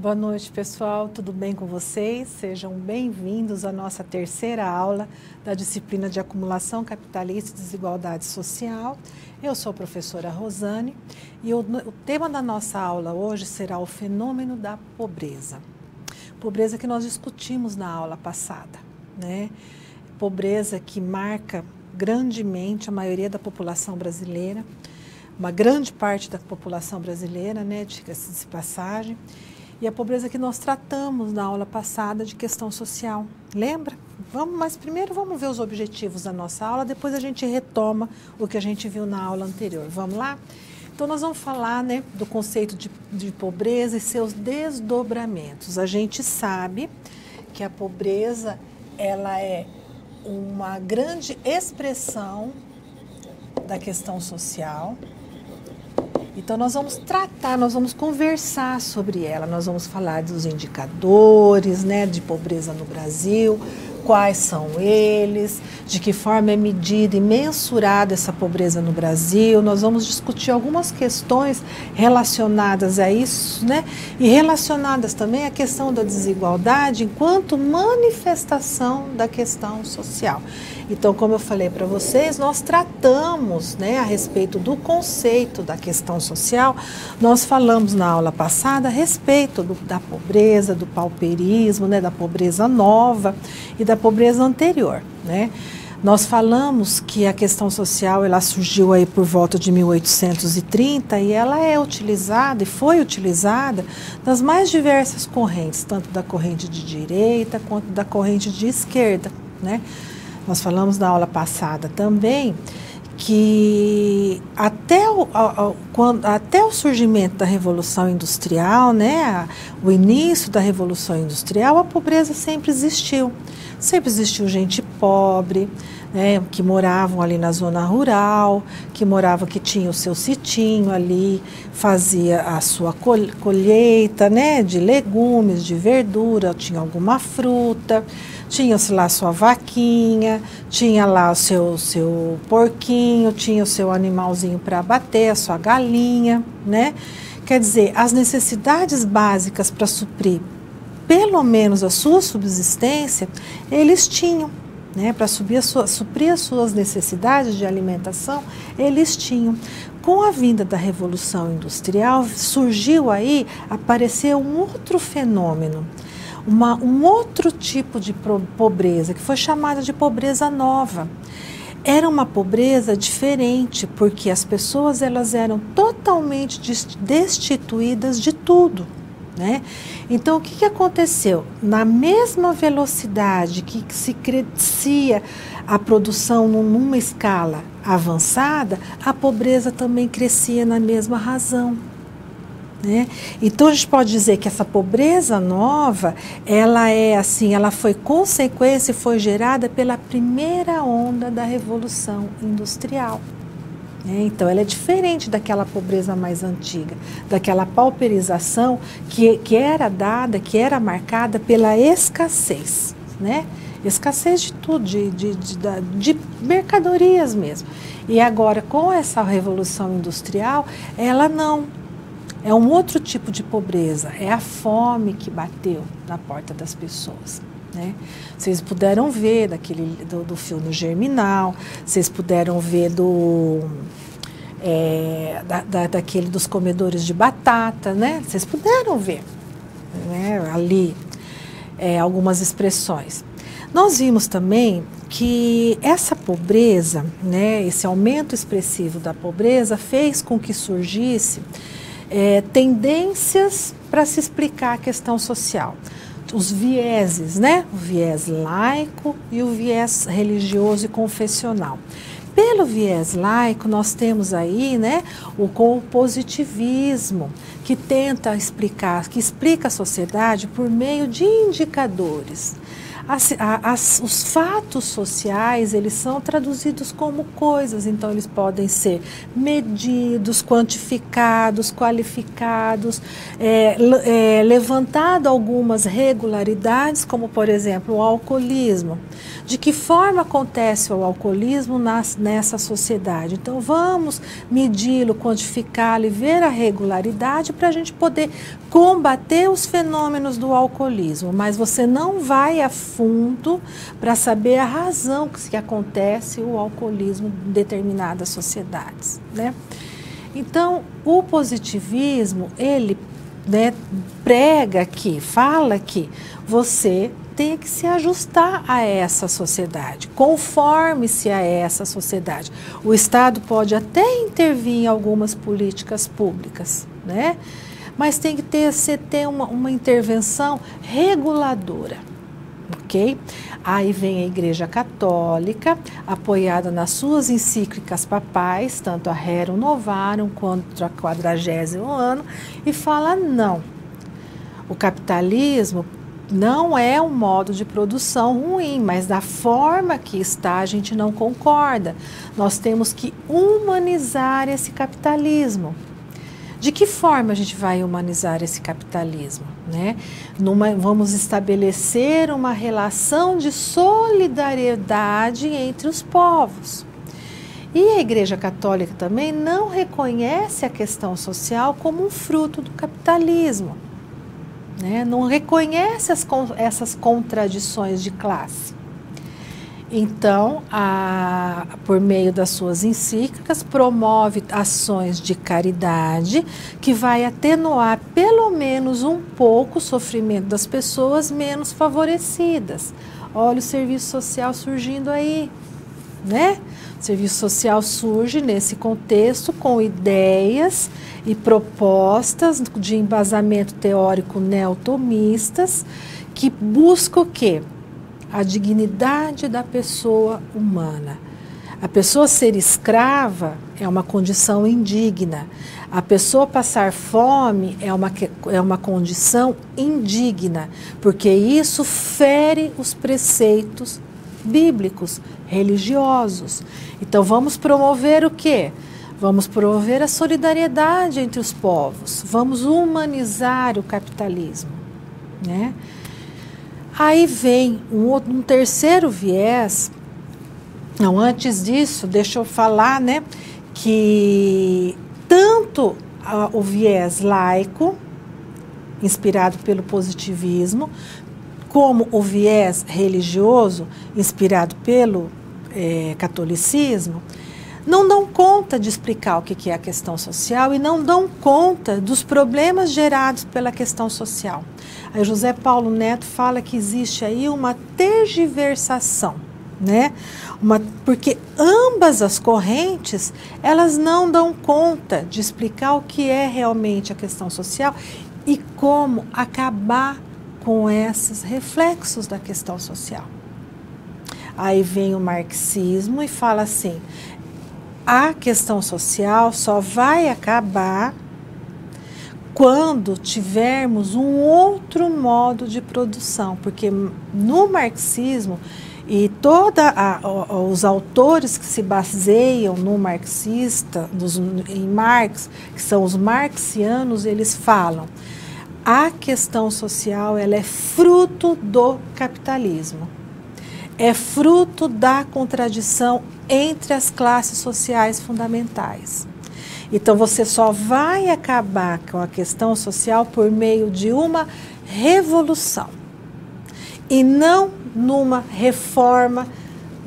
Boa noite, pessoal. Tudo bem com vocês? Sejam bem-vindos à nossa terceira aula da disciplina de Acumulação Capitalista e Desigualdade Social. Eu sou a professora Rosane e o tema da nossa aula hoje será o fenômeno da pobreza. Pobreza que nós discutimos na aula passada, né? Pobreza que marca grandemente a maioria da população brasileira, uma grande parte da população brasileira, né, diga-se de passagem. E a pobreza que nós tratamos na aula passada de questão social. Lembra? Mas primeiro vamos ver os objetivos da nossa aula, depois a gente retoma o que a gente viu na aula anterior. Vamos lá? Então nós vamos falar, né, do conceito de pobreza e seus desdobramentos. A gente sabe que a pobreza ela é uma grande expressão da questão social. Então nós vamos tratar, nós vamos conversar sobre ela, nós vamos falar dos indicadores, né, de pobreza no Brasil, quais são eles, de que forma é medida e mensurada essa pobreza no Brasil. Nós vamos discutir algumas questões relacionadas a isso, né, e relacionadas também à questão da desigualdade enquanto manifestação da questão social. Então, como eu falei para vocês, nós tratamos, né, a respeito do conceito da questão social. Nós falamos na aula passada a respeito da pobreza, do pauperismo, né, da pobreza nova e da pobreza anterior, né? Nós falamos que a questão social ela surgiu aí por volta de 1830 e ela é utilizada e foi utilizada nas mais diversas correntes, tanto da corrente de direita quanto da corrente de esquerda, né? Nós falamos na aula passada também que até o surgimento da Revolução Industrial, né, o início da Revolução Industrial, a pobreza sempre existiu. Sempre existiu gente pobre, né, que moravam ali na zona rural, que tinha o seu sitinho ali, fazia a sua colheita, né, de legumes, de verdura, tinha alguma fruta, tinha-se lá a sua vaquinha, tinha lá o seu porquinho, tinha o seu animalzinho para abater, a sua galinha, né? Quer dizer, as necessidades básicas para suprir pelo menos a sua subsistência, eles tinham, né? Para suprir as suas necessidades de alimentação, eles tinham. Com a vinda da Revolução Industrial, apareceu um outro fenômeno, um outro tipo de pobreza, que foi chamada de pobreza nova. Era uma pobreza diferente, porque as pessoas elas eram totalmente destituídas de tudo, né? Então, o que aconteceu? Na mesma velocidade que se crescia a produção numa escala avançada, a pobreza também crescia na mesma razão, né? Então a gente pode dizer que essa pobreza nova, ela foi consequência e foi gerada pela primeira onda da Revolução Industrial. Então ela é diferente daquela pobreza mais antiga, daquela pauperização que era marcada pela escassez, né? Escassez de tudo, de mercadorias mesmo. E agora com essa Revolução Industrial, ela não. É um outro tipo de pobreza, é a fome que bateu na porta das pessoas, né? Vocês puderam ver do filme Germinal, vocês puderam ver daquele dos comedores de batata, né? Vocês puderam ver, né, ali algumas expressões. Nós vimos também que essa pobreza, né, esse aumento expressivo da pobreza fez com que surgisse tendências para se explicar a questão social. Os vieses, né? O viés laico e o viés religioso e confessional. Pelo viés laico, nós temos aí, né, o positivismo, que tenta explicar, que explica a sociedade por meio de indicadores. Os fatos sociais, eles são traduzidos como coisas, então eles podem ser medidos, quantificados, qualificados, levantado algumas regularidades, como por exemplo o alcoolismo. De que forma acontece o alcoolismo nessa sociedade? Então vamos medi-lo, quantificá-lo e ver a regularidade para a gente poder combater os fenômenos do alcoolismo, mas você não vai a fundo para saber a razão que acontece o alcoolismo em determinadas sociedades, né? Então, o positivismo, ele, né, prega que, fala que você tem que se ajustar a essa sociedade, conforme-se a essa sociedade. O Estado pode até intervir em algumas políticas públicas, né? Mas tem que ter uma intervenção reguladora, ok? Aí vem a Igreja Católica, apoiada nas suas encíclicas papais, tanto a Rerum Novarum quanto a 40º ano, e fala não, o capitalismo não é um modo de produção ruim, mas da forma que está a gente não concorda. Nós temos que humanizar esse capitalismo. De que forma a gente vai humanizar esse capitalismo, né? Vamos estabelecer uma relação de solidariedade entre os povos. E a Igreja Católica também não reconhece a questão social como um fruto do capitalismo, né? Não reconhece essas contradições de classe. Então, por meio das suas encíclicas, promove ações de caridade que vai atenuar pelo menos um pouco o sofrimento das pessoas menos favorecidas. Olha o serviço social surgindo aí, né? O serviço social surge nesse contexto com ideias e propostas de embasamento teórico neotomistas que buscam o quê? A dignidade da pessoa humana. A pessoa ser escrava é uma condição indigna. A pessoa passar fome é uma condição indigna, porque isso fere os preceitos bíblicos, religiosos. Então vamos promover o quê? Vamos promover a solidariedade entre os povos. Vamos humanizar o capitalismo, né? Aí vem um terceiro viés. Não, antes disso, deixa eu falar, né, que tanto o viés laico, inspirado pelo positivismo, como o viés religioso, inspirado pelo catolicismo, não dão conta de explicar o que é a questão social e não dão conta dos problemas gerados pela questão social. Aí José Paulo Neto fala que existe aí uma tergiversação, né? Porque ambas as correntes, elas não dão conta de explicar o que é realmente a questão social e como acabar com esses reflexos da questão social. Aí vem o marxismo e fala assim: a questão social só vai acabar quando tivermos um outro modo de produção, porque no marxismo e os autores que se baseiam no marxista, em Marx, que são os marxianos, eles falam: a questão social ela é fruto do capitalismo, é fruto da contradição entre as classes sociais fundamentais. Então você só vai acabar com a questão social por meio de uma revolução e não numa reforma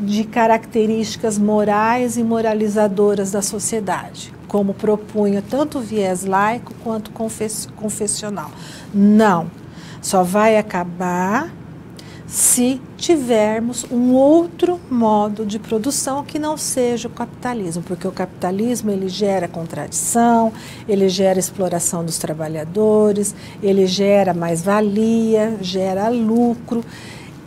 de características morais e moralizadoras da sociedade, como propunha tanto o viés laico quanto confessional. Não, só vai acabar se tivermos um outro modo de produção que não seja o capitalismo, porque o capitalismo ele gera contradição, ele gera exploração dos trabalhadores, ele gera mais-valia, gera lucro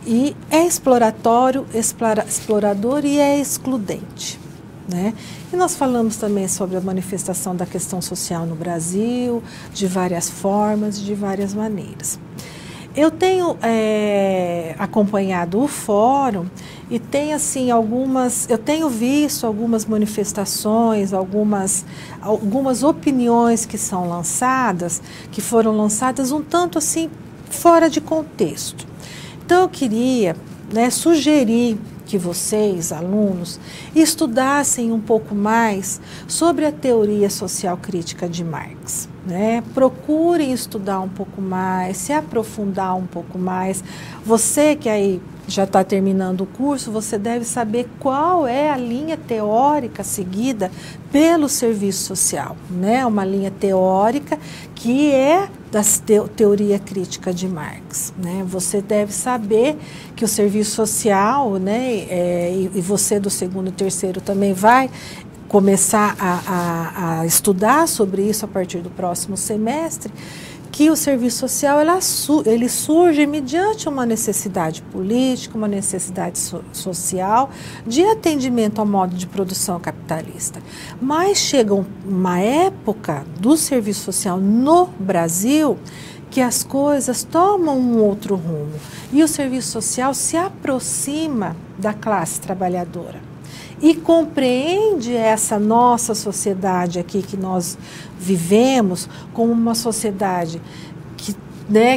e é exploratório, explorador e é excludente, né? E nós falamos também sobre a manifestação da questão social no Brasil, de várias formas, de várias maneiras. Eu tenho acompanhado o fórum e tem assim eu tenho visto algumas manifestações, algumas opiniões que são lançadas, que foram lançadas um tanto assim fora de contexto. Então eu queria, né, sugerir que vocês, alunos, estudassem um pouco mais sobre a teoria social crítica de Marx. Né? Procurem estudar um pouco mais, se aprofundar um pouco mais. Você que aí já está terminando o curso, você deve saber qual é a linha teórica seguida pelo serviço social, né? Uma linha teórica que é da teoria crítica de Marx, né? Você deve saber que o serviço social, né? E você do segundo e terceiro também vai começar a estudar sobre isso a partir do próximo semestre, que o serviço social ele surge mediante uma necessidade política, uma necessidade social de atendimento ao modo de produção capitalista. Mas chega uma época do serviço social no Brasil que as coisas tomam um outro rumo e o serviço social se aproxima da classe trabalhadora e compreende essa nossa sociedade aqui que nós vivemos como uma sociedade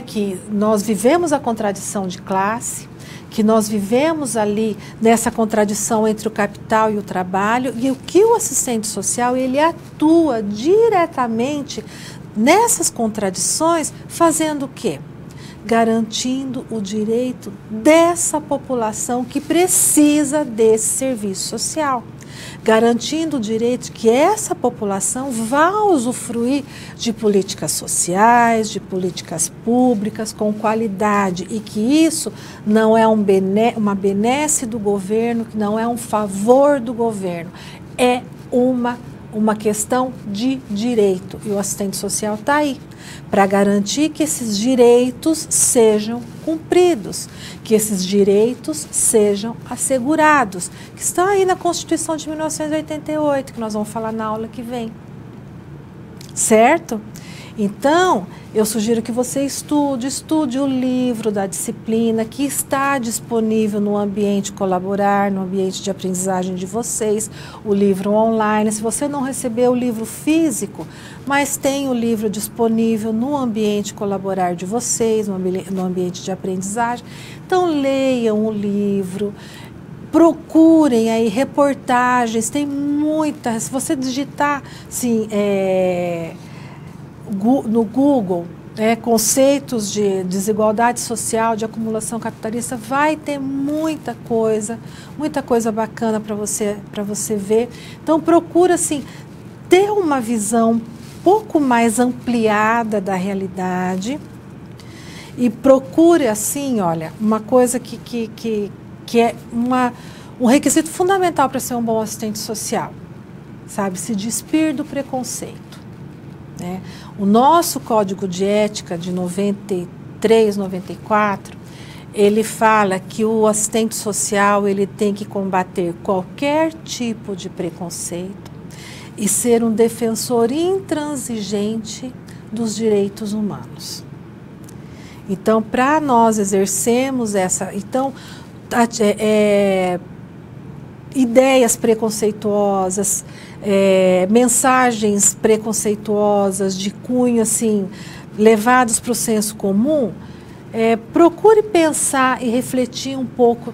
que nós vivemos a contradição de classe, que nós vivemos ali nessa contradição entre o capital e o trabalho, e o que o assistente social ele atua diretamente nessas contradições, fazendo o quê? Garantindo o direito dessa população que precisa desse serviço social, garantindo o direito que essa população vá usufruir de políticas sociais, de políticas públicas com qualidade e que isso não é uma benesse do governo, que não é um favor do governo, é uma questão de direito e o assistente social está aí para garantir que esses direitos sejam cumpridos, que esses direitos sejam assegurados, que estão aí na Constituição de 1988, que nós vamos falar na aula que vem. Certo? Então, eu sugiro que você estude o livro da disciplina que está disponível no ambiente colaborar, no ambiente de aprendizagem de vocês, o livro online. Se você não recebeu o livro físico, mas tem o livro disponível no ambiente colaborar de vocês, no ambiente de aprendizagem, então leiam o livro. Procurem aí reportagens, tem muitas. Se você digitar assim, no Google, conceitos de desigualdade social, de acumulação capitalista, vai ter muita coisa bacana para você ver. Então procura assim, ter uma visão um pouco mais ampliada da realidade e procure assim, olha, uma coisa que é um requisito fundamental para ser um bom assistente social, sabe? Se despir do preconceito. Né? O nosso Código de Ética de 93, 94, ele fala que o assistente social ele tem que combater qualquer tipo de preconceito e ser um defensor intransigente dos direitos humanos. Então, para nós exercermos ideias preconceituosas, mensagens preconceituosas de cunho assim, levados para o senso comum, procure pensar e refletir um pouco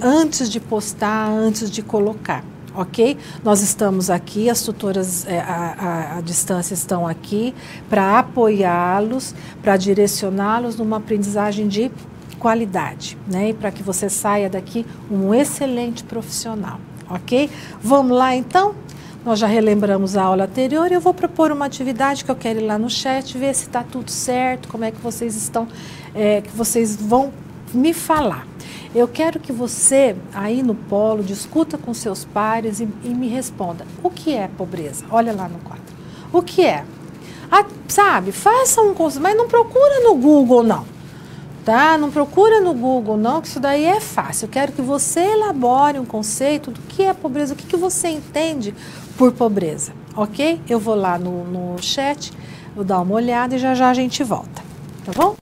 antes de postar, antes de colocar, ok? Nós estamos aqui, as tutoras à distância estão aqui para apoiá-los, para direcioná-los numa aprendizagem de qualidade, né? E para que você saia daqui um excelente profissional, ok? Vamos lá então? Nós já relembramos a aula anterior e eu vou propor uma atividade que eu quero ir lá no chat, ver se está tudo certo, como é que vocês estão, que vocês vão me falar. Eu quero que você, aí no polo, discuta com seus pares e me responda, o que é pobreza? Olha lá no quadro. O que é? Sabe, faça um conceito, mas não procura no Google, não. Tá? Não procura no Google, não, que isso daí é fácil. Eu quero que você elabore um conceito do que é pobreza, o que você entende por pobreza, ok? Eu vou lá no chat, vou dar uma olhada e já a gente volta, tá bom?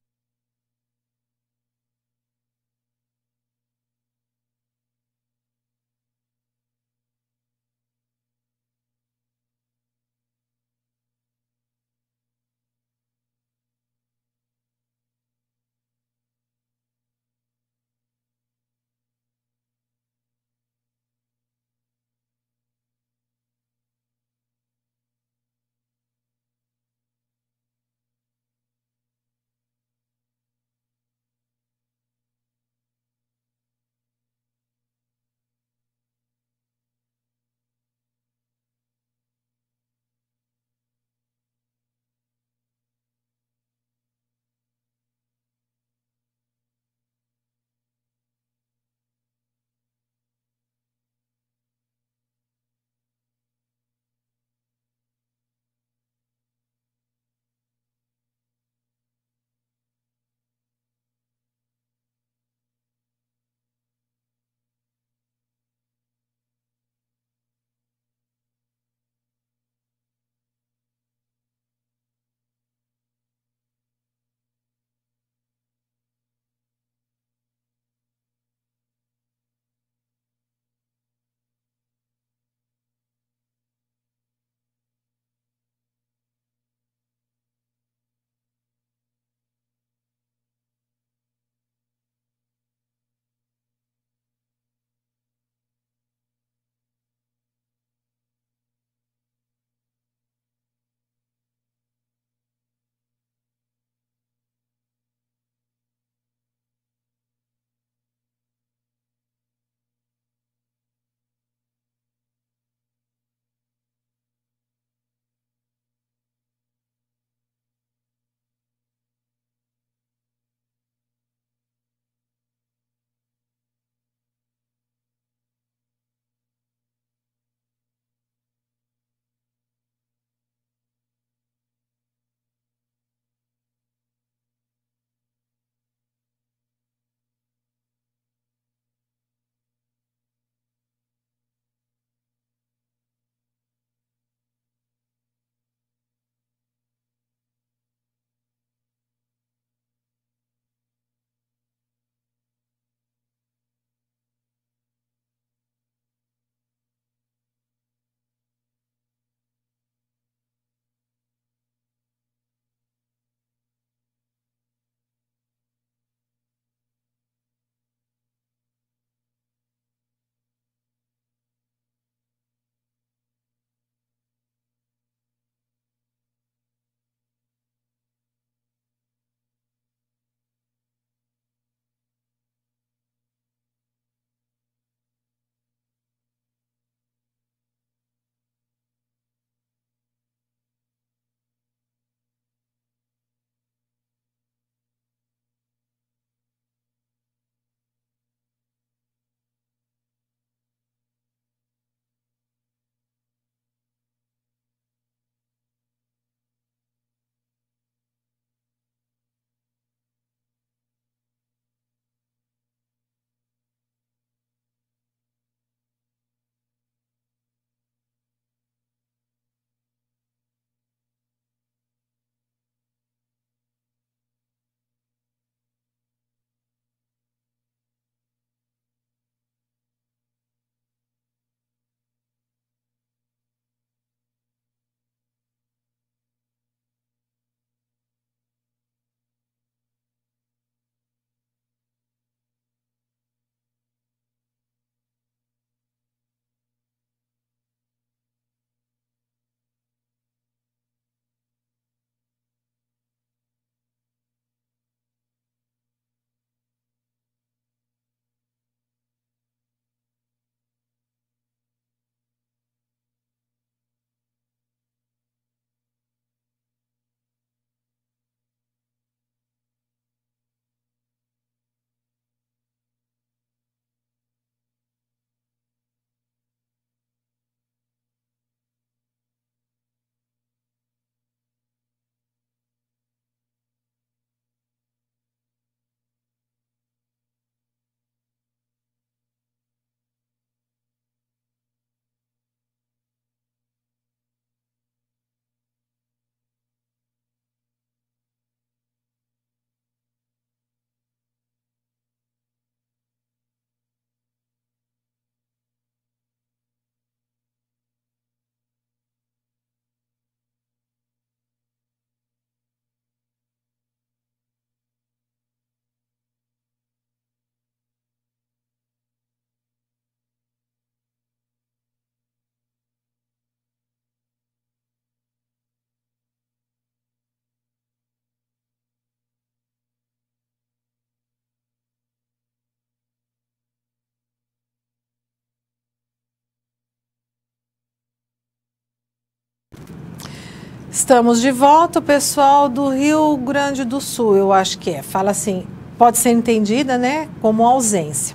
Estamos de volta, o pessoal do Rio Grande do Sul, eu acho que fala assim, pode ser entendida, né, como ausência.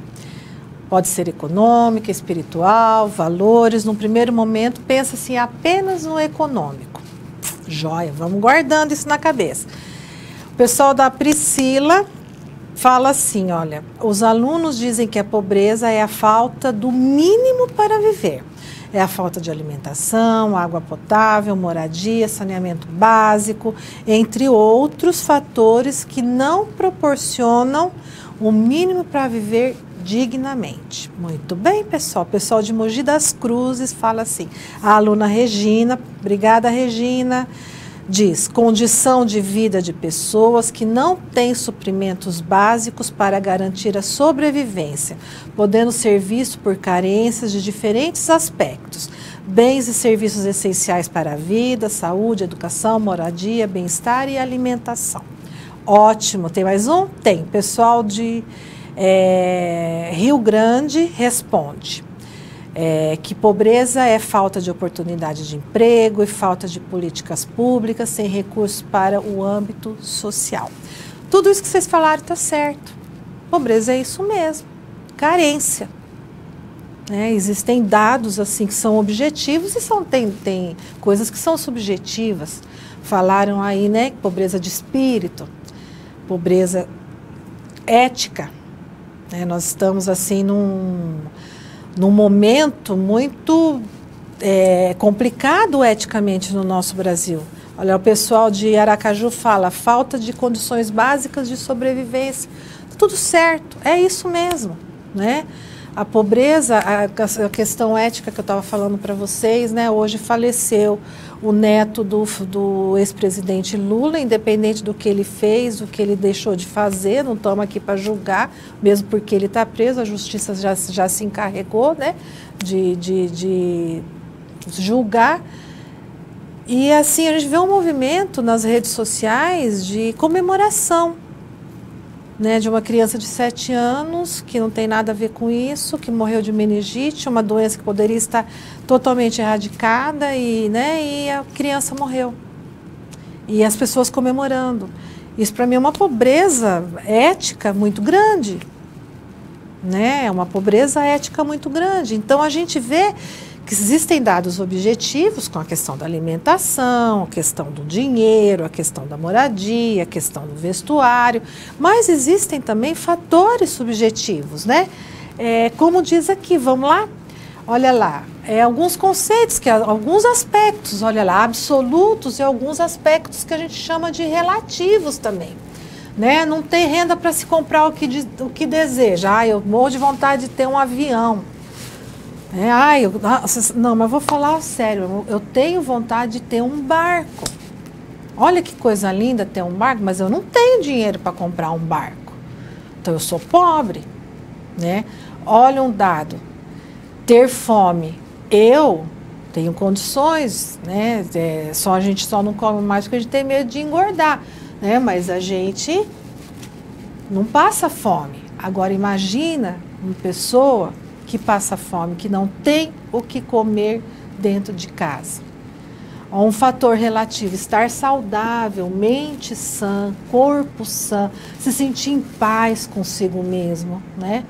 Pode ser econômica, espiritual, valores. Num primeiro momento, pensa-se apenas no econômico. Joia, vamos guardando isso na cabeça. O pessoal da Priscila fala assim, olha, os alunos dizem que a pobreza é a falta do mínimo para viver. É a falta de alimentação, água potável, moradia, saneamento básico, entre outros fatores que não proporcionam o mínimo para viver dignamente. Muito bem, pessoal. O pessoal de Mogi das Cruzes fala assim. A aluna Regina, obrigada, Regina, diz: condição de vida de pessoas que não têm suprimentos básicos para garantir a sobrevivência, podendo ser visto por carências de diferentes aspectos, bens e serviços essenciais para a vida, saúde, educação, moradia, bem-estar e alimentação. Ótimo. Tem mais um? Tem. Pessoal de Rio Grande responde que pobreza é falta de oportunidade de emprego e falta de políticas públicas sem recursos para o âmbito social. Tudo isso que vocês falaram está certo. Pobreza é isso mesmo, carência. Existem dados assim que são objetivos e tem coisas que são subjetivas. Falaram aí, né, pobreza de espírito, pobreza ética. Nós estamos assim num momento muito complicado eticamente no nosso Brasil. Olha, o pessoal de Aracaju fala, falta de condições básicas de sobrevivência. Tudo certo, é isso mesmo, né? A pobreza, a questão ética que eu estava falando para vocês, né? Hoje faleceu o neto do ex-presidente Lula, independente do que ele fez, do que ele deixou de fazer, não estamos aqui para julgar, mesmo porque ele está preso, a justiça já se encarregou, né, de julgar. E assim, a gente vê um movimento nas redes sociais de comemoração, né, de uma criança de 7 anos, que não tem nada a ver com isso, que morreu de meningite, uma doença que poderia estar totalmente erradicada, e a criança morreu. E as pessoas comemorando. Isso para mim é uma pobreza ética muito grande. É uma pobreza ética muito grande. Então a gente vê que existem dados objetivos com a questão da alimentação, a questão do dinheiro, a questão da moradia, a questão do vestuário, mas existem também fatores subjetivos, né? Como diz aqui, vamos lá? Olha lá, alguns conceitos, alguns aspectos, olha lá, absolutos e alguns aspectos que a gente chama de relativos também. Né? Não tem renda para se comprar o que deseja. Eu morro de vontade de ter um avião. Não, mas vou falar sério, eu tenho vontade de ter um barco. Olha que coisa linda ter um barco, mas eu não tenho dinheiro para comprar um barco. Então eu sou pobre, né? Olha um dado, ter fome. Eu tenho condições, né? A gente só não come mais porque a gente tem medo de engordar, né? Mas a gente não passa fome. Agora imagina uma pessoa que passa fome, que não tem o que comer dentro de casa. Um fator relativo, estar saudável, mente sã, corpo sã, se sentir em paz consigo mesmo, né?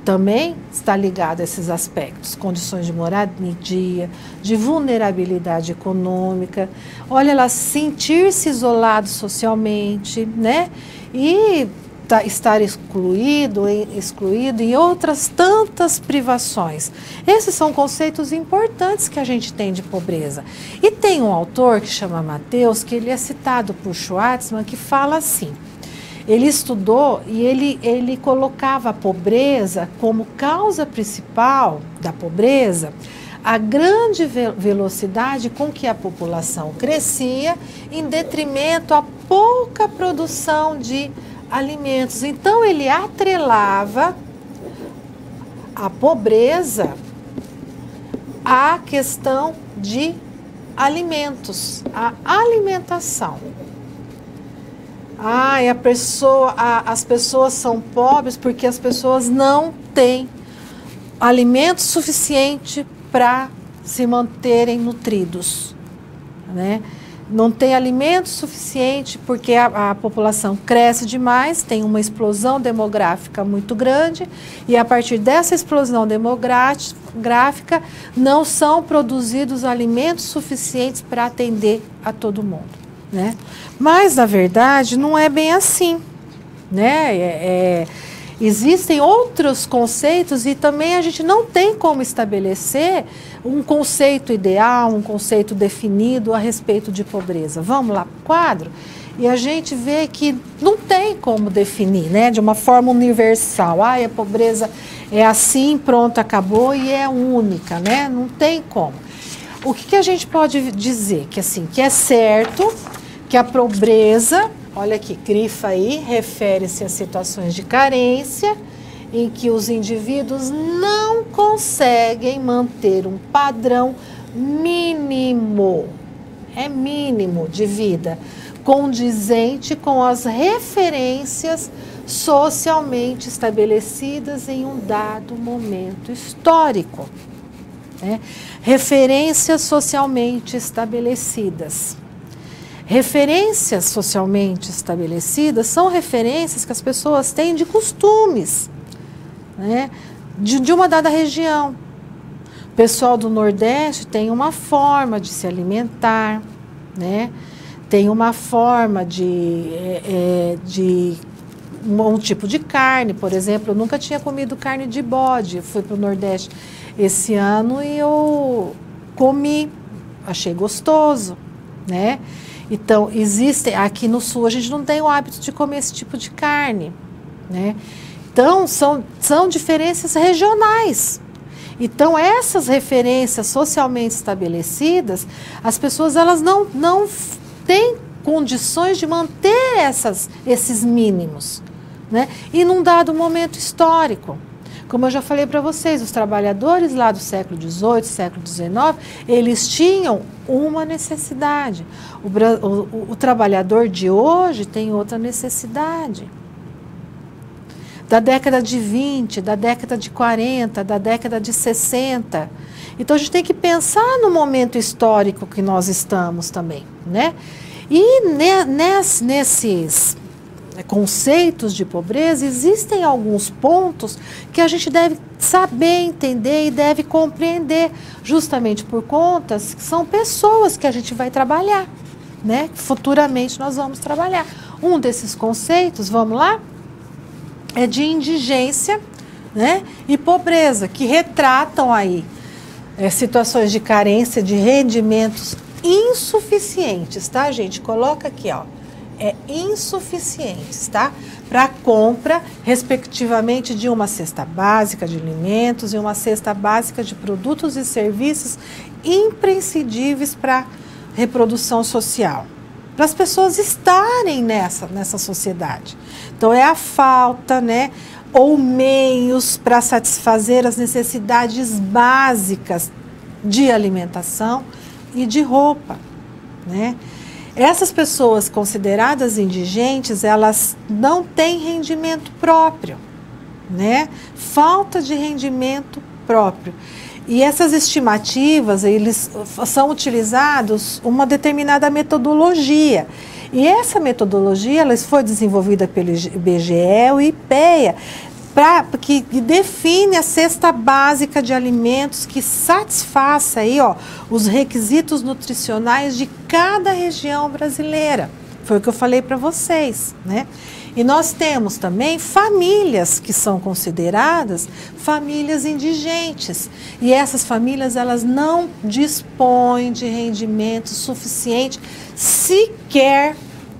Também está ligado a esses aspectos, condições de moradia, de vulnerabilidade econômica, olha lá, sentir-se isolado socialmente, né? E estar excluído e outras tantas privações. Esses são conceitos importantes que a gente tem de pobreza. E tem um autor que chama Mateus, que ele é citado por Schwartzman, que fala assim, ele estudou e ele colocava a pobreza como causa principal da pobreza, a grande velocidade com que a população crescia em detrimento à pouca produção de alimentos. Então ele atrelava a pobreza à questão de alimentos, a alimentação. As pessoas são pobres porque as pessoas não têm alimento suficiente para se manterem nutridos. né? Não tem alimento suficiente porque a população cresce demais, tem uma explosão demográfica muito grande e a partir dessa explosão demográfica não são produzidos alimentos suficientes para atender a todo mundo, né? Mas, na verdade, não é bem assim, né? Existem outros conceitos e também a gente não tem como estabelecer um conceito ideal, um conceito definido a respeito de pobreza. Vamos lá para o quadro e a gente vê que não tem como definir, né, de uma forma universal. A pobreza é assim, pronto, acabou e é única, né? Não tem como. O que a gente pode dizer? Que assim, que é certo que a pobreza, olha aqui, grifa aí, refere-se a situações de carência em que os indivíduos não conseguem manter um padrão mínimo, mínimo de vida, condizente com as referências socialmente estabelecidas em um dado momento histórico, né? Referências socialmente estabelecidas. Referências socialmente estabelecidas são referências que as pessoas têm de costumes, né, de uma dada região. O pessoal do Nordeste tem uma forma de se alimentar, né, tem uma forma de um tipo de carne, por exemplo. Eu nunca tinha comido carne de bode, eu fui para o Nordeste esse ano e eu comi, achei gostoso, né? Então, aqui no Sul a gente não tem o hábito de comer esse tipo de carne, né? Então, são diferenças regionais. Então, essas referências socialmente estabelecidas, as pessoas elas não têm condições de manter esses mínimos, né? E num dado momento histórico. Como eu já falei para vocês, os trabalhadores lá do século XVIII, século XIX, eles tinham uma necessidade. O trabalhador de hoje tem outra necessidade. Da década de 20, da década de 40, da década de 60. Então, a gente tem que pensar no momento histórico que nós estamos também, né? E nesses conceitos de pobreza, existem alguns pontos que a gente deve saber entender e deve compreender, justamente por conta que são pessoas que a gente vai trabalhar, né? Futuramente nós vamos trabalhar. Um desses conceitos, vamos lá, é de indigência, né, e pobreza, que retratam aí situações de carência de rendimentos insuficientes, tá, gente? Coloca aqui, ó. Insuficientes, tá? Para compra, respectivamente, de uma cesta básica de alimentos e uma cesta básica de produtos e serviços imprescindíveis para reprodução social, para as pessoas estarem nessa sociedade. Então, é a falta, né, ou meios para satisfazer as necessidades básicas de alimentação e de roupa, né? Essas pessoas consideradas indigentes, elas não têm rendimento próprio, né? Falta de rendimento próprio. E essas estimativas, eles são utilizados uma determinada metodologia. E essa metodologia, ela foi desenvolvida pelo IBGE e o IPEA, que define a cesta básica de alimentos que satisfaça aí, ó, os requisitos nutricionais de cada região brasileira. Foi o que eu falei para vocês, né? E nós temos também famílias que são consideradas famílias indigentes. E essas famílias, elas não dispõem de rendimento suficiente sequer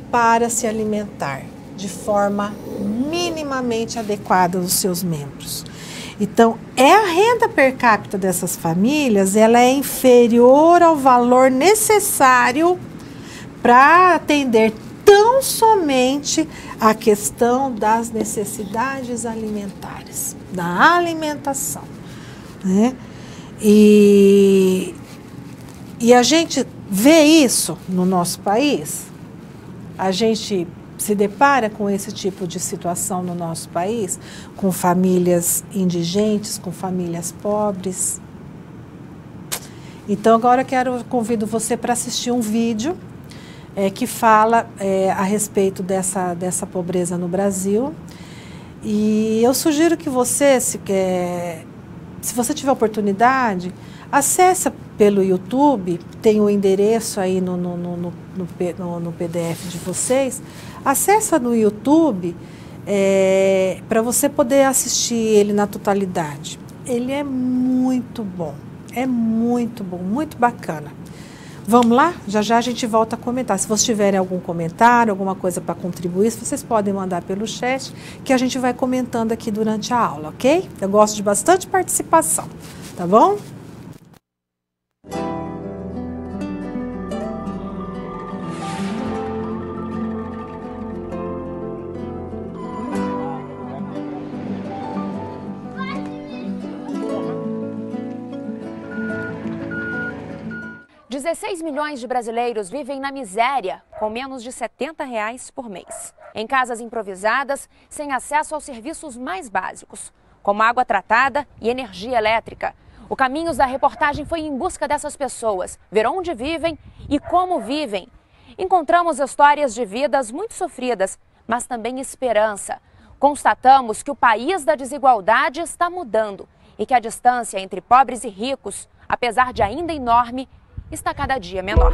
para se alimentar de forma minimamente adequada dos seus membros. Então, a renda per capita dessas famílias, ela é inferior ao valor necessário para atender tão somente a questão das necessidades alimentares, da alimentação, né? E a gente vê isso no nosso país, a gente se depara com esse tipo de situação no nosso país, com famílias indigentes, com famílias pobres. Então agora convido você para assistir um vídeo que fala a respeito dessa pobreza no Brasil. E eu sugiro que você, se você tiver oportunidade, acesse pelo YouTube, tem o endereço aí no PDF de vocês, acessa no YouTube para você poder assistir ele na totalidade. Ele é muito bom, muito bacana. Vamos lá? Já já a gente volta a comentar. Se vocês tiverem algum comentário, alguma coisa para contribuir, vocês podem mandar pelo chat, que a gente vai comentando aqui durante a aula, ok? Eu gosto de bastante participação, tá bom? R$16 milhões de brasileiros vivem na miséria, com menos de R$70 por mês. Em casas improvisadas, sem acesso aos serviços mais básicos, como água tratada e energia elétrica. O Caminhos da Reportagem foi em busca dessas pessoas, ver onde vivem e como vivem. Encontramos histórias de vidas muito sofridas, mas também esperança. Constatamos que o país da desigualdade está mudando e que a distância entre pobres e ricos, apesar de ainda enorme, está cada dia menor.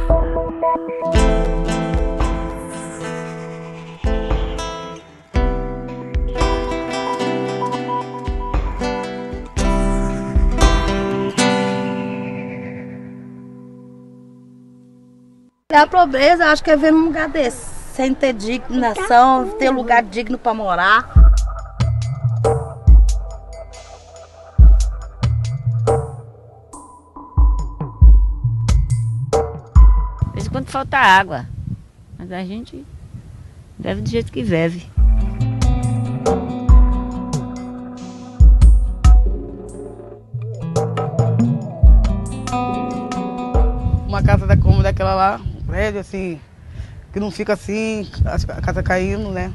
A pobreza, acho que é ver num lugar desse, sem ter dignação, ter lugar digno para morar. Quando falta água, mas a gente deve do jeito que vive. Uma casa como daquela lá, um prédio assim, que não fica assim, a casa caindo, né?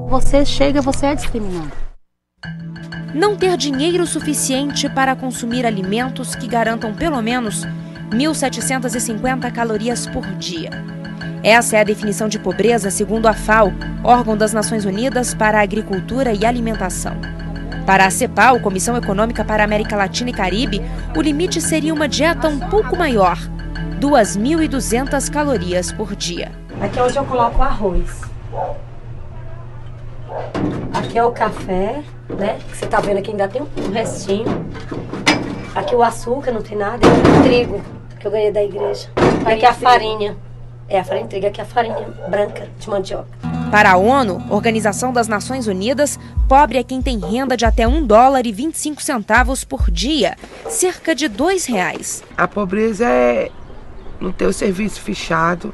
Você chega, você é discriminado. Não ter dinheiro suficiente para consumir alimentos que garantam pelo menos 1.750 calorias por dia. Essa é a definição de pobreza segundo a FAO, órgão das Nações Unidas para a Agricultura e Alimentação. Para a CEPAL, Comissão Econômica para a América Latina e Caribe, o limite seria uma dieta um pouco maior, 2.200 calorias por dia. Aqui é onde eu coloco o arroz. Aqui é o café, né? Que você tá vendo aqui ainda tem um restinho. Aqui o açúcar, não tem nada. Aqui o trigo, que eu ganhei da igreja. Aqui a farinha. É a farinha de trigo, aqui a farinha branca de mandioca. Para a ONU, Organização das Nações Unidas, pobre é quem tem renda de até $1,25 por dia, cerca de R$2. A pobreza é não ter o serviço fechado,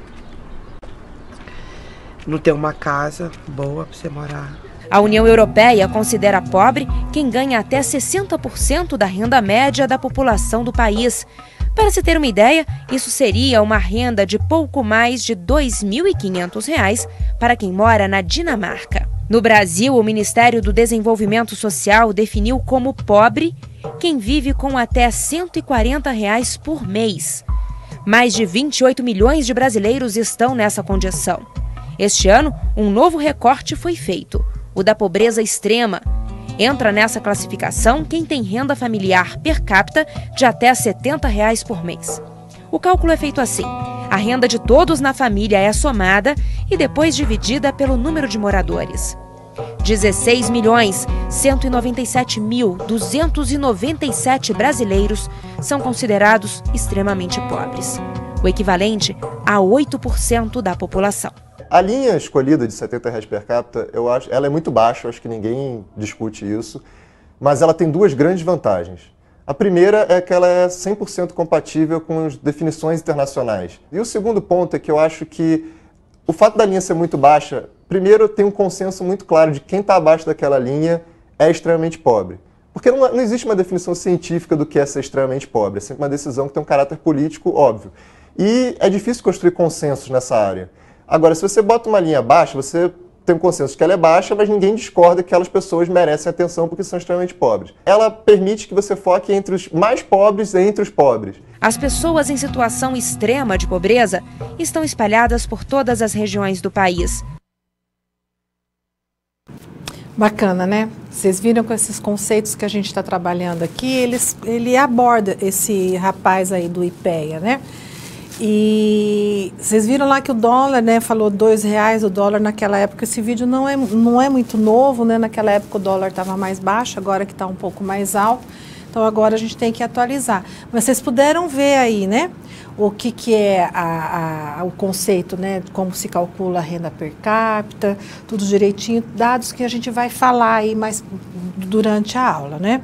não ter uma casa boa para você morar. A União Europeia considera pobre quem ganha até 60% da renda média da população do país. Para se ter uma ideia, isso seria uma renda de pouco mais de R$2.500 para quem mora na Dinamarca. No Brasil, o Ministério do Desenvolvimento Social definiu como pobre quem vive com até R$140 por mês. Mais de 28 milhões de brasileiros estão nessa condição. Este ano, um novo recorte foi feito, o da pobreza extrema. Entra nessa classificação quem tem renda familiar per capita de até R$70 por mês. O cálculo é feito assim: a renda de todos na família é somada e depois dividida pelo número de moradores. 16.197.297 brasileiros são considerados extremamente pobres, o equivalente a 8% da população. A linha escolhida de R$70 per capita, eu acho, ela é muito baixa, eu acho que ninguém discute isso, mas ela tem duas grandes vantagens. A primeira é que ela é 100% compatível com as definições internacionais. E o segundo ponto é que eu acho que o fato da linha ser muito baixa, primeiro tem um consenso muito claro de quem está abaixo daquela linha é extremamente pobre. Porque não existe uma definição científica do que é ser extremamente pobre, é sempre uma decisão que tem um caráter político óbvio. E é difícil construir consensos nessa área. Agora, se você bota uma linha baixa, você tem um consenso que ela é baixa, mas ninguém discorda que aquelas pessoas merecem atenção porque são extremamente pobres. Ela permite que você foque entre os mais pobres e entre os pobres. As pessoas em situação extrema de pobreza estão espalhadas por todas as regiões do país. Bacana, né? Vocês viram com esses conceitos que a gente está trabalhando aqui, ele aborda esse rapaz aí do IPEA, né? E vocês viram lá que o dólar, né, falou R$2 o dólar naquela época. Esse vídeo não é muito novo, né? Naquela época o dólar estava mais baixo, agora que está um pouco mais alto. Então agora a gente tem que atualizar. Mas vocês puderam ver aí, né? O que é o conceito, né? Como se calcula a renda per capita, tudo direitinho, dados que a gente vai falar aí mais durante a aula, né?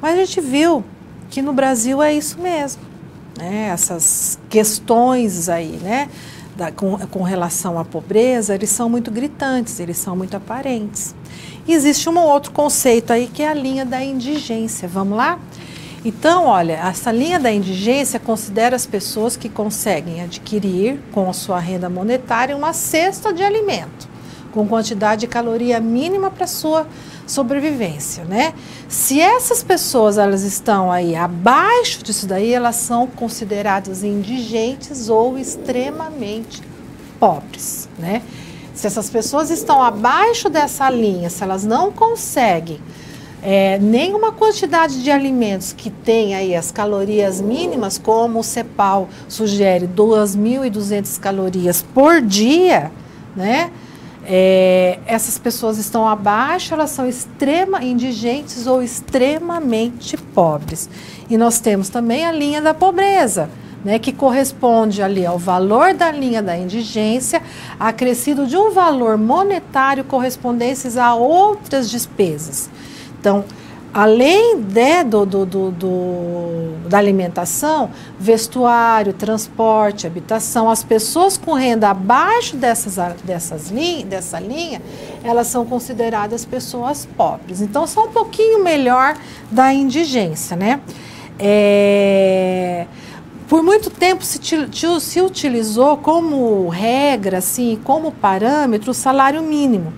Mas a gente viu que no Brasil é isso mesmo. Essas questões aí, né, com relação à pobreza, eles são muito gritantes, eles são muito aparentes. E existe um outro conceito aí que é a linha da indigência. Vamos lá? Então, olha, essa linha da indigência considera as pessoas que conseguem adquirir com a sua renda monetária uma cesta de alimento, com quantidade de caloria mínima para sua sobrevivência, né? Se essas pessoas elas estão aí abaixo disso daí, elas são consideradas indigentes ou extremamente pobres, né? Se essas pessoas estão abaixo dessa linha, se elas não conseguem nenhuma quantidade de alimentos que tem aí as calorias mínimas, como o CEPAL sugere 2.200 calorias por dia, né? Essas pessoas estão abaixo, elas são indigentes ou extremamente pobres. E nós temos também a linha da pobreza, né, que corresponde ali ao valor da linha da indigência, acrescido de um valor monetário correspondentes a outras despesas. Então, além da alimentação, vestuário, transporte, habitação, as pessoas com renda abaixo dessa linha, elas são consideradas pessoas pobres. Então, são um pouquinho melhor da indigência, né? Por muito tempo se utilizou como regra, assim, como parâmetro, o salário mínimo,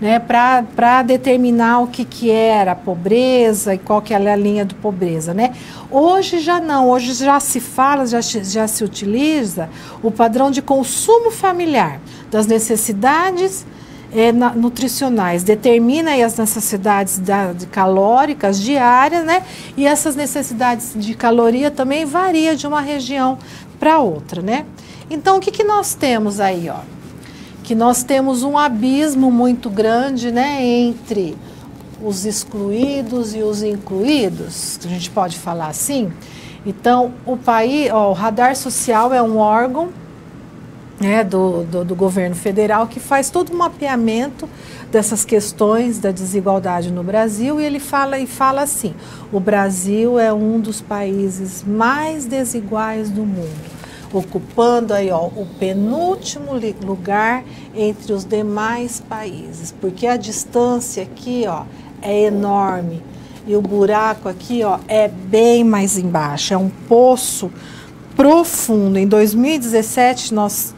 né, para determinar o que era a pobreza e qual que é a linha de pobreza, né? Hoje já não, hoje já se fala, já se utiliza o padrão de consumo familiar das necessidades nutricionais, determina aí as necessidades calóricas diárias, né? E essas necessidades de caloria também varia de uma região para outra, né? Então, o que nós temos aí, ó? Que nós temos um abismo muito grande, né, entre os excluídos e os incluídos, a gente pode falar assim. Então, o Radar Social é um órgão, né, do governo federal que faz todo um mapeamento dessas questões da desigualdade no Brasil, e ele fala assim: o Brasil é um dos países mais desiguais do mundo, ocupando aí, ó, o penúltimo lugar entre os demais países, porque a distância aqui, ó, é enorme e o buraco aqui, ó, é bem mais embaixo, é um poço profundo. Em 2017 nós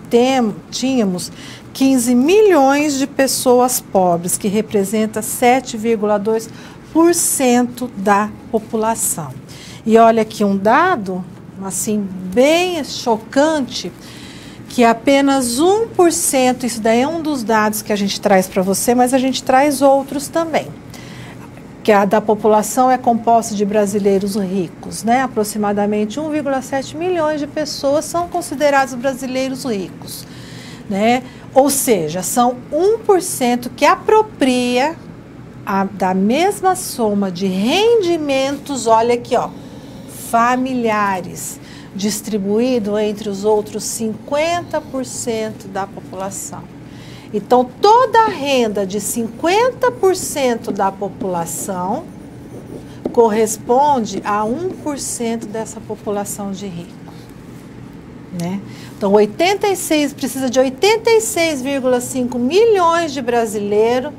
tínhamos 15 milhões de pessoas pobres, que representa 7,2% da população. E olha aqui um dado assim bem chocante, que apenas 1%, isso daí é um dos dados que a gente traz para você, mas a gente traz outros também, que a da população é composta de brasileiros ricos, né? Aproximadamente 1,7 milhões de pessoas são considerados brasileiros ricos, né? Ou seja, são 1% que apropria da mesma soma de rendimentos, olha aqui, ó, familiares, distribuído entre os outros 50% da população. Então, toda a renda de 50% da população corresponde a 1% dessa população de rico, né? Então, precisa de 86,5 milhões de brasileiros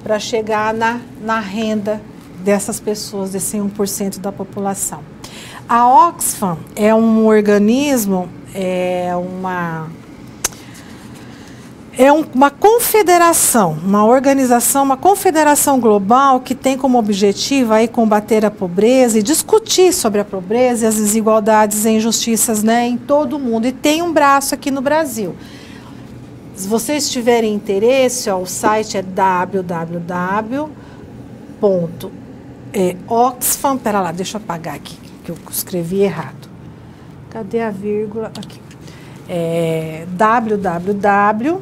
para chegar na renda dessas pessoas, desse 1% da população. A Oxfam é um organismo uma confederação, uma organização, uma confederação global que tem como objetivo aí combater a pobreza e discutir sobre a pobreza e as desigualdades e injustiças, né, em todo o mundo. E tem um braço aqui no Brasil. Se vocês tiverem interesse, ó, o site é www.oxfam. Pera lá, deixa eu apagar aqui, que eu escrevi errado. Cadê a vírgula? Aqui. www.oxfam,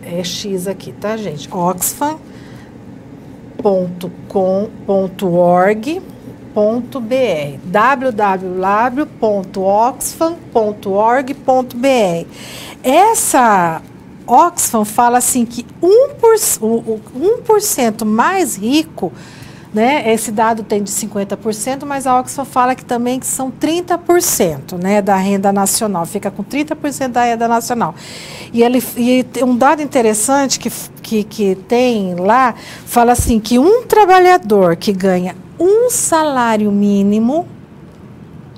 é X aqui, tá, gente? oxfam.com.org.br, www.oxfam.org.br. Essa Oxfam fala assim que 1% mais rico, né, esse dado tem de 50%, mas a Oxfam fala que também que são 30%, né, da renda nacional, fica com 30% da renda nacional. E um dado interessante que tem lá, fala assim que um trabalhador que ganha um salário mínimo,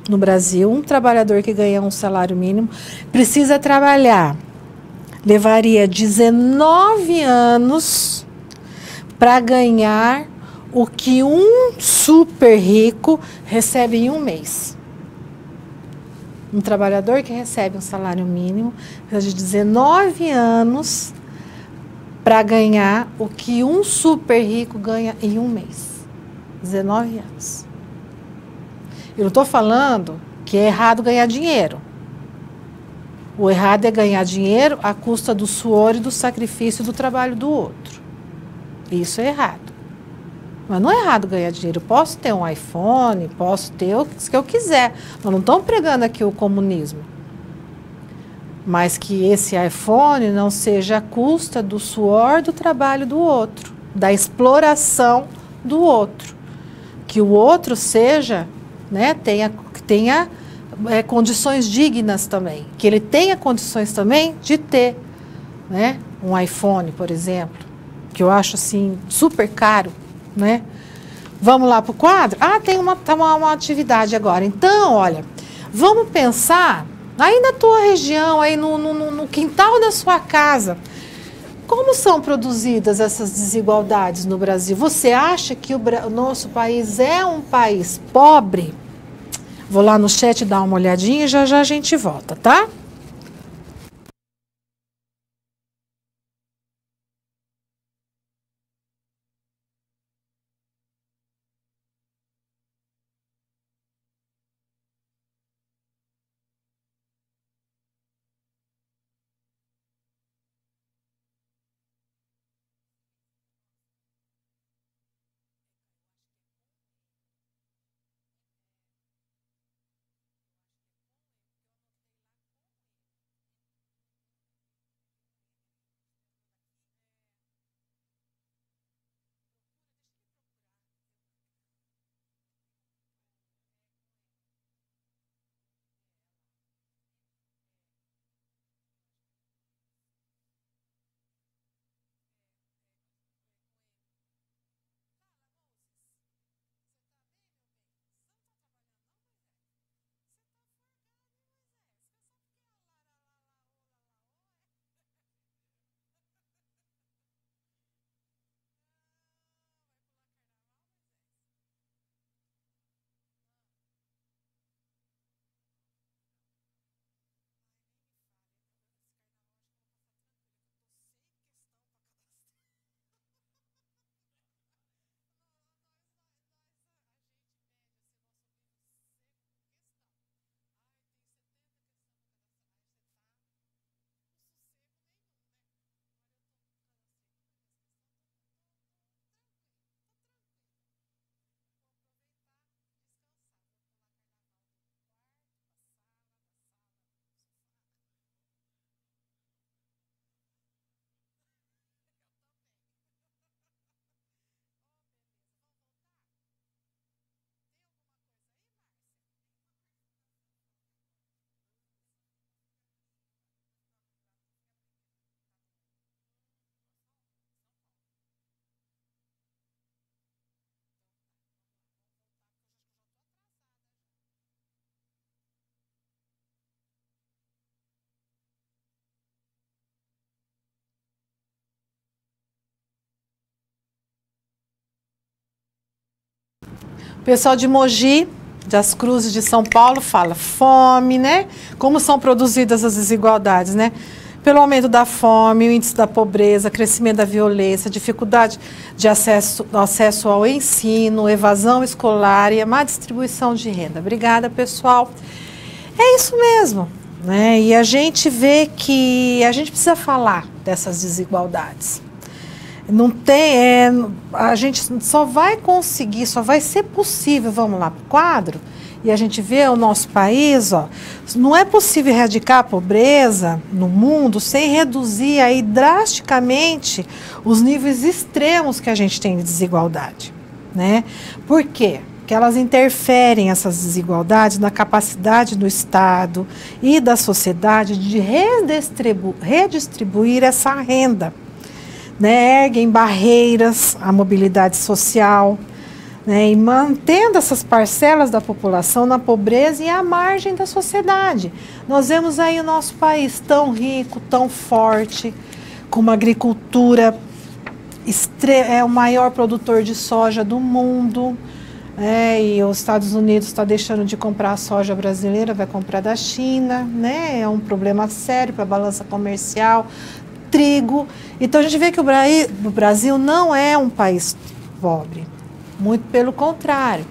no Brasil, um trabalhador que ganha um salário mínimo, precisa trabalhar, levaria 19 anos para ganhar o que um super rico recebe em um mês. Um trabalhador que recebe um salário mínimo precisa de 19 anos para ganhar o que um super rico ganha em um mês. 19 anos. Eu não estou falando que é errado ganhar dinheiro. O errado é ganhar dinheiro à custa do suor e do sacrifício do trabalho do outro. Isso é errado. Mas não é errado ganhar dinheiro. Eu posso ter um iPhone, posso ter o que eu quiser. Nós não estamos pregando aqui o comunismo. Mas que esse iPhone não seja à custa do suor do trabalho do outro, da exploração do outro. Que o outro seja, né, tenha condições dignas também. Que ele tenha condições também de ter, né, um iPhone, por exemplo, que eu acho assim super caro. Né? Vamos lá para o quadro? Tem uma atividade agora. Então, olha, vamos pensar aí na tua região, aí no quintal da sua casa. Como são produzidas essas desigualdades no Brasil? Você acha que o nosso país é um país pobre? Vou lá no chat dar uma olhadinha e já a gente volta, tá? pessoal de Mogi, das Cruzes de São Paulo, fala fome, né? Como são produzidas as desigualdades, né? Pelo aumento da fome, o índice da pobreza, crescimento da violência, dificuldade de acesso ao ensino, evasão escolar e a má distribuição de renda. Obrigada, pessoal. É isso mesmo, né? E a gente vê que a gente precisa falar dessas desigualdades. Não tem, a gente só vai conseguir, só vai ser possível, vamos lá para o quadro, e a gente vê o nosso país, ó, não é possível erradicar a pobreza no mundo sem reduzir aí drasticamente os níveis extremos que a gente tem de desigualdade, né? Por quê? Porque elas interferem, essas desigualdades, na capacidade do Estado e da sociedade de redistribuir essa renda, né? Erguem barreiras à mobilidade social, né, e mantendo essas parcelas da população na pobreza e à margem da sociedade. Nós vemos aí o nosso país tão rico, tão forte, com uma agricultura, é o maior produtor de soja do mundo, e os Estados Unidos está deixando de comprar a soja brasileira, vai comprar da China, né, é um problema sério para a balança comercial, trigo. Então a gente vê que o Brasil não é um país pobre. Muito pelo contrário,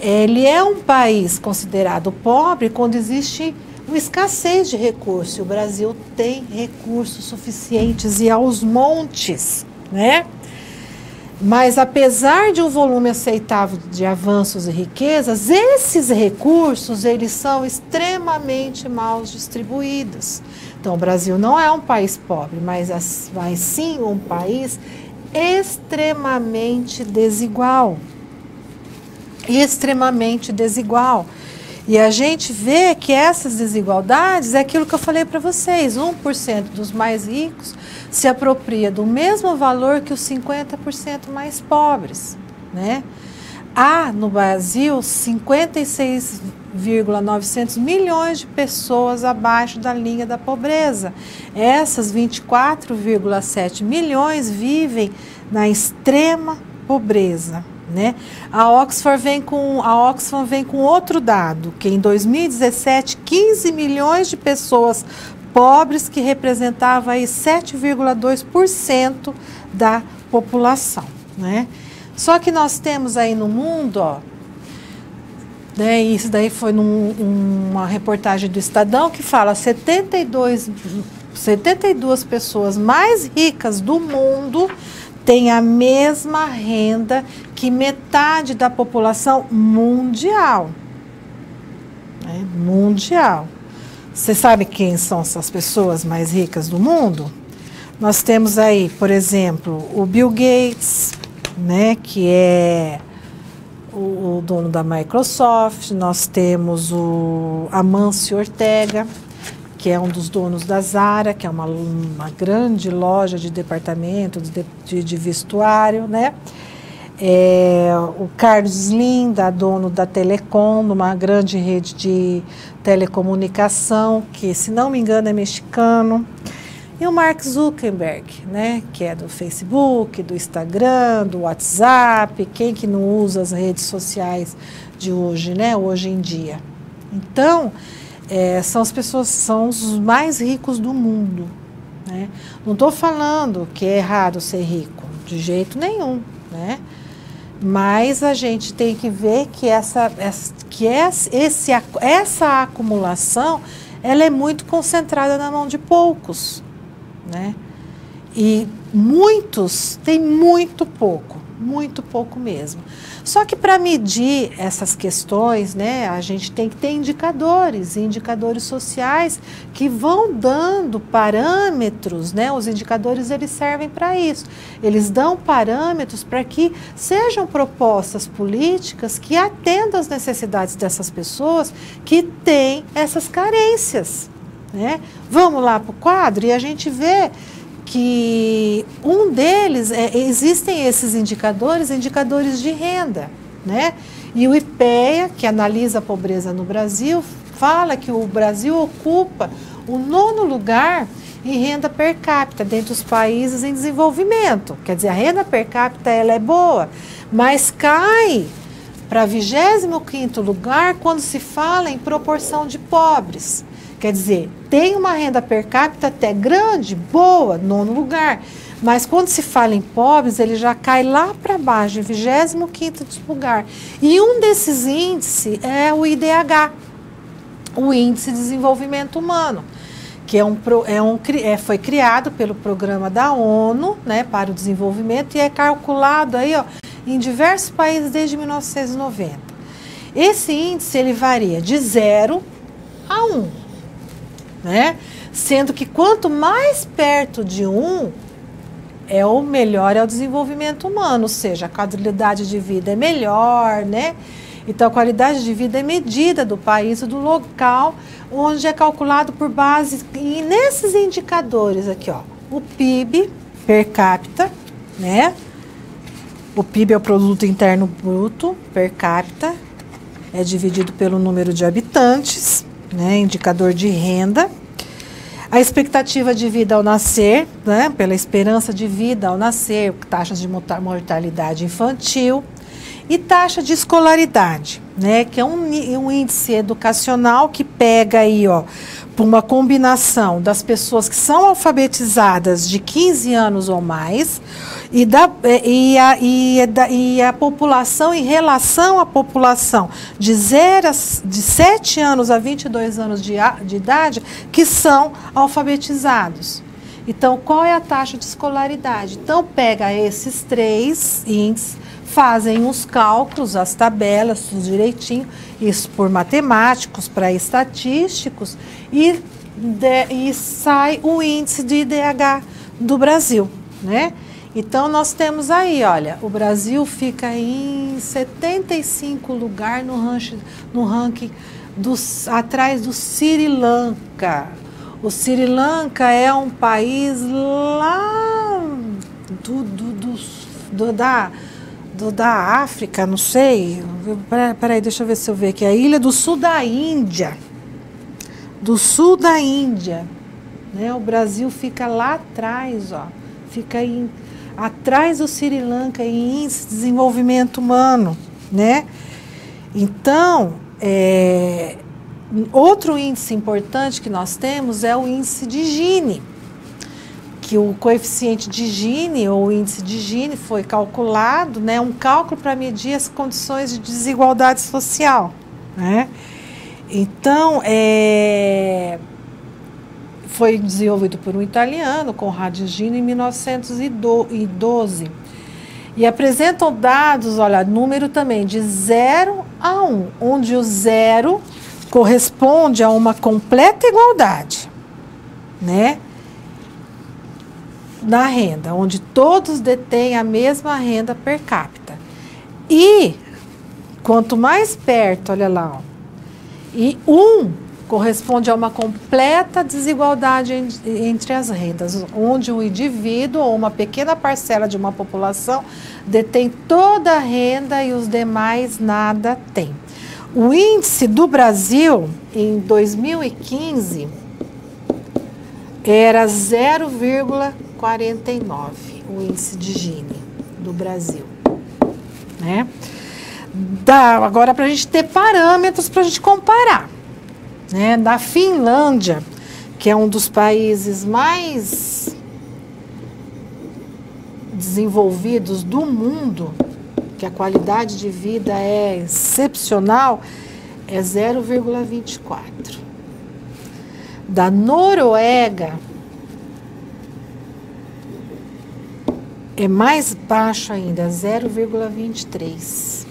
ele é um país considerado pobre quando existe uma escassez de recursos. O Brasil tem recursos suficientes e aos montes, né? Mas apesar de um volume aceitável de avanços e riquezas, esses recursos eles são extremamente mal distribuídos. Então o Brasil não é um país pobre, mas sim um país extremamente desigual. Extremamente desigual. E a gente vê que essas desigualdades é aquilo que eu falei para vocês. 1% dos mais ricos se apropria do mesmo valor que os 50% mais pobres, né? Há no Brasil 56,900 milhões de pessoas abaixo da linha da pobreza. Essas 24,7 milhões vivem na extrema pobreza, né? A Oxfam vem com outro dado, que em 2017, 15 milhões de pessoas pobres, que representava aí 7,2% da população, né? Só que nós temos aí no mundo, ó, né, isso daí foi uma reportagem do Estadão que fala 72 pessoas mais ricas do mundo têm a mesma renda que metade da população mundial. Né, mundial. Você sabe quem são essas pessoas mais ricas do mundo? Nós temos aí, por exemplo, o Bill Gates, né, que é o dono da Microsoft. Nós temos o Amancio Ortega, que é um dos donos da Zara, que é uma grande loja de departamento, de vestuário, né? O Carlos Slim, dono da Telecom, uma grande rede de telecomunicação, que, se não me engano, é mexicano. E o Mark Zuckerberg, né, que é do Facebook, do Instagram, do WhatsApp, quem que não usa as redes sociais de hoje, né, hoje em dia. Então, são os mais ricos do mundo, né? Não estou falando que é errado ser rico, de jeito nenhum, né? Mas a gente tem que ver que essa acumulação, ela é muito concentrada na mão de poucos, né? E muitos têm muito pouco mesmo. Só que para medir essas questões, né, a gente tem que ter indicadores sociais que vão dando parâmetros, né? Os indicadores, eles servem para isso. Eles dão parâmetros para que sejam propostas políticas que atendam às necessidades dessas pessoas que têm essas carências, né? Vamos lá para o quadro e a gente vê que um deles, existem esses indicadores de renda, né? E o IPEA, que analisa a pobreza no Brasil, fala que o Brasil ocupa o 9º lugar em renda per capita dentre os países em desenvolvimento. Quer dizer, a renda per capita ela é boa, mas cai para 25º lugar quando se fala em proporção de pobres. Quer dizer, tem uma renda per capita até grande, boa, 9º lugar. Mas quando se fala em pobres, ele já cai lá para baixo, em 25º lugar. E um desses índices é o IDH, o Índice de Desenvolvimento Humano, que foi criado pelo Programa da ONU, né, para o desenvolvimento, e é calculado aí, ó, em diversos países desde 1990. Esse índice ele varia de 0 a 1, né? Sendo que quanto mais perto de 1, o melhor é o desenvolvimento humano, ou seja, a qualidade de vida é melhor, né? Então, a qualidade de vida é medida do país e do local, onde é calculado por base, e nesses indicadores aqui, ó, o PIB per capita, né? O PIB é o Produto Interno Bruto per capita, é dividido pelo número de habitantes, né? Indicador de renda. A expectativa de vida ao nascer, né? Pela esperança de vida ao nascer, taxas de mortalidade infantil. E taxa de escolaridade, né, que é um índice educacional que pega aí, ó, por uma combinação das pessoas que são alfabetizadas de 15 anos ou mais e a população em relação à população de 7 anos a 22 anos de idade que são alfabetizados. Então, qual é a taxa de escolaridade? Então, pega esses 3 índices, fazem os cálculos, as tabelas, tudo direitinho, isso por matemáticos, para estatísticos, e sai o índice de IDH do Brasil, né? Então, nós temos aí, olha, o Brasil fica em 75º lugar no ranking atrás do Sri Lanka. O Sri Lanka é um país lá da África, não sei. Peraí, deixa eu ver se eu ver aqui. A ilha do sul da Índia. Do sul da Índia. Né? O Brasil fica lá atrás, ó. Fica atrás do Sri Lanka em índice de desenvolvimento humano, né? Então, outro índice importante que nós temos é o índice de Gini, que o coeficiente de Gini, ou índice de Gini, foi calculado, né, um cálculo para medir as condições de desigualdade social, né? Então, foi desenvolvido por um italiano, Conrado Gini, em 1912. E apresentam dados, olha, número também de 0 a 1, onde o 0 corresponde a uma completa igualdade, né? Na renda, onde todos detêm a mesma renda per capita. E quanto mais perto, olha lá, ó, e 1 corresponde a uma completa desigualdade entre as rendas, onde um indivíduo ou uma pequena parcela de uma população detém toda a renda e os demais nada têm. O índice do Brasil, em 2015, era 0,49, o índice de Gini do Brasil, né? Agora, para a gente ter parâmetros para a gente comparar, né? Da Finlândia, que é um dos países mais desenvolvidos do mundo, que a qualidade de vida é excepcional, é 0,24. Da Noruega é mais baixo ainda, 0,23.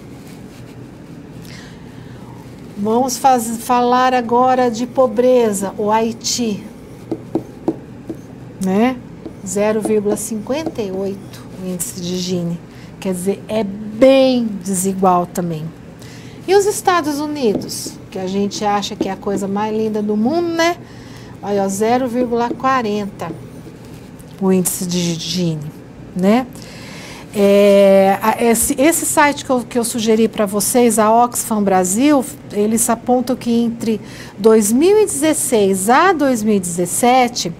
Vamos falar agora de pobreza, o Haiti, né? 0,58 o índice de Gini. Quer dizer, é bem desigual também. E os Estados Unidos, que a gente acha que é a coisa mais linda do mundo, né? Olha, 0,40 o índice de Gini, né? Esse site que eu sugeri para vocês, a Oxfam Brasil, eles apontam que entre 2016 a 2017,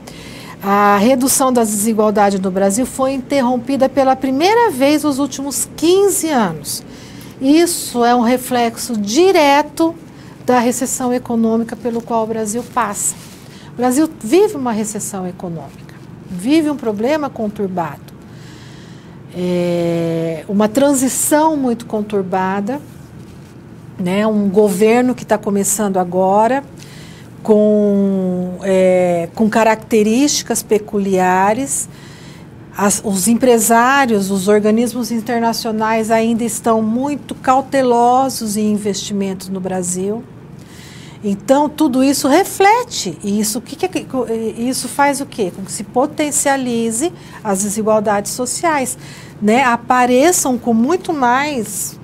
a redução das desigualdades no Brasil foi interrompida pela primeira vez nos últimos 15 anos. Isso é um reflexo direto da recessão econômica pelo qual o Brasil passa. O Brasil vive uma recessão econômica, vive um problema conturbado, uma transição muito conturbada, né? Um governo que está começando agora, com características peculiares. Os empresários, os organismos internacionais ainda estão muito cautelosos em investimentos no Brasil. Então, tudo isso reflete. E isso faz o quê? Com que se potencialize as desigualdades sociais, né? Apareçam com muito mais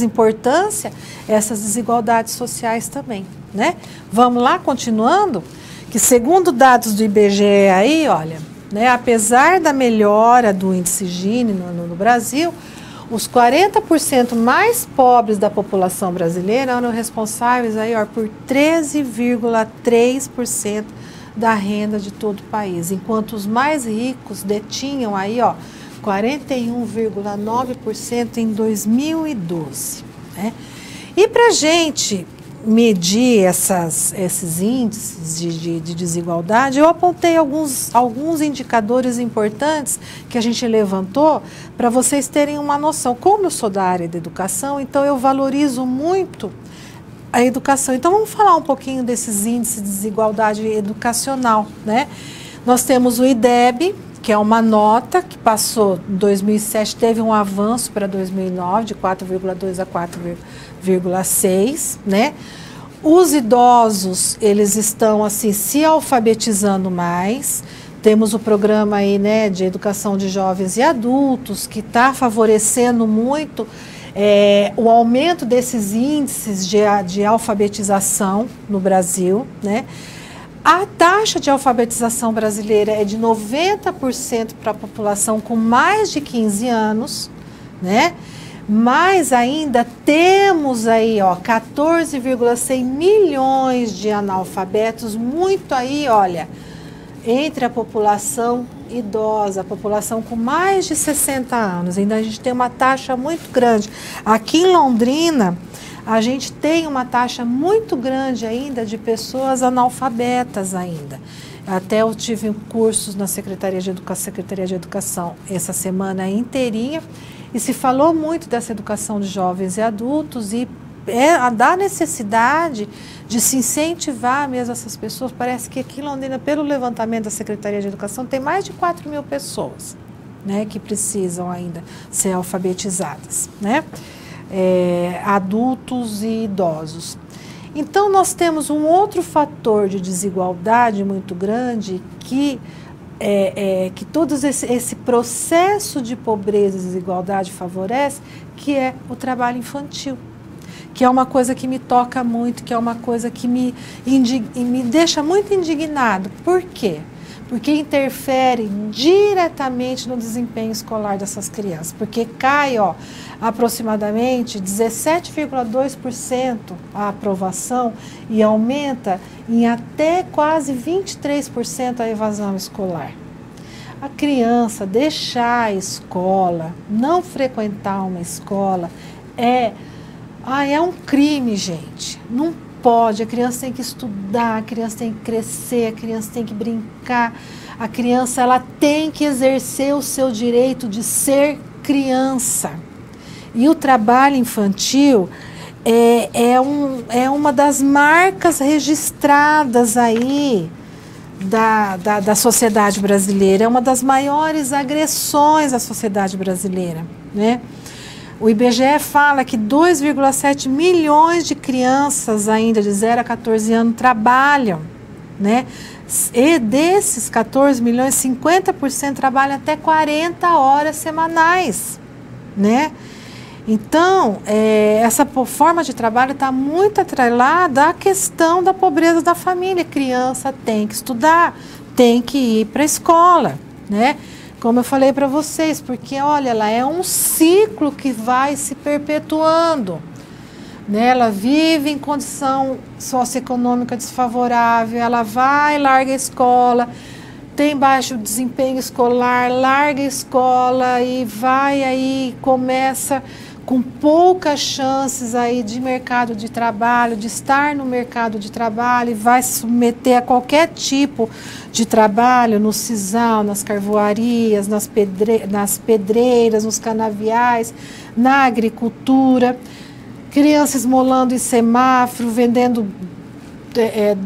importância essas desigualdades sociais também, né? Vamos lá, continuando? Que segundo dados do IBGE aí, olha, né, apesar da melhora do índice Gini no Brasil, os 40% mais pobres da população brasileira eram responsáveis aí, ó, por 13,3% da renda de todo o país, enquanto os mais ricos detinham aí, ó, 41,9% em 2012. Né? E para a gente medir esses índices de desigualdade, eu apontei alguns indicadores importantes que a gente levantou para vocês terem uma noção. Como eu sou da área da educação, então eu valorizo muito a educação. Então vamos falar um pouquinho desses índices de desigualdade educacional, né? Nós temos o IDEB, que é uma nota que passou em 2007, teve um avanço para 2009 de 4,2 a 4,6, né? Os idosos, eles estão assim se alfabetizando mais. Temos o programa aí, né, de educação de jovens e adultos, que está favorecendo muito o aumento desses índices de alfabetização no Brasil, né? A taxa de alfabetização brasileira é de 90% para a população com mais de 15 anos, né? Mas ainda temos aí, ó, 14,6 milhões de analfabetos, muito aí, olha, entre a população idosa, a população com mais de 60 anos. Ainda a gente tem uma taxa muito grande. Aqui em Londrina, a gente tem uma taxa muito grande ainda de pessoas analfabetas ainda. Até eu tive cursos na Secretaria de Educação essa semana inteirinha e se falou muito dessa educação de jovens e adultos e da necessidade de se incentivar mesmo essas pessoas. Parece que aqui em Londrina, pelo levantamento da Secretaria de Educação, tem mais de 4 mil pessoas, né, que precisam ainda ser alfabetizadas, né? Adultos e idosos. Então nós temos um outro fator de desigualdade muito grande que todo esse processo de pobreza e desigualdade favorece, que é o trabalho infantil, que é uma coisa que me toca muito, que é uma coisa que me deixa muito indignado. Por quê? Porque interfere diretamente no desempenho escolar dessas crianças, porque cai, ó, aproximadamente 17,2% a aprovação e aumenta em até quase 23% a evasão escolar. A criança deixar a escola, não frequentar uma escola, é um crime, gente. Não pode, a criança tem que estudar, a criança tem que crescer, a criança tem que brincar, a criança ela tem que exercer o seu direito de ser criança. E o trabalho infantil é uma das marcas registradas aí da sociedade brasileira, é uma das maiores agressões à sociedade brasileira, né? O IBGE fala que 2,7 milhões de crianças ainda de 0 a 14 anos trabalham, né? E desses 14 milhões, 50% trabalham até 40 horas semanais, né? Então, essa forma de trabalho está muito atrelada à questão da pobreza da família. A criança tem que estudar, tem que ir para a escola, né? Como eu falei para vocês, porque, olha, ela é um ciclo que vai se perpetuando, né? Ela vive em condição socioeconômica desfavorável, ela vai, larga a escola, tem baixo desempenho escolar, larga a escola e vai aí, começa com poucas chances aí de mercado de trabalho, de estar no mercado de trabalho, e vai se submeter a qualquer tipo de trabalho, no sisal, nas carvoarias, nas pedreiras, nos canaviais, na agricultura. Criança esmolando em semáforo, vendendo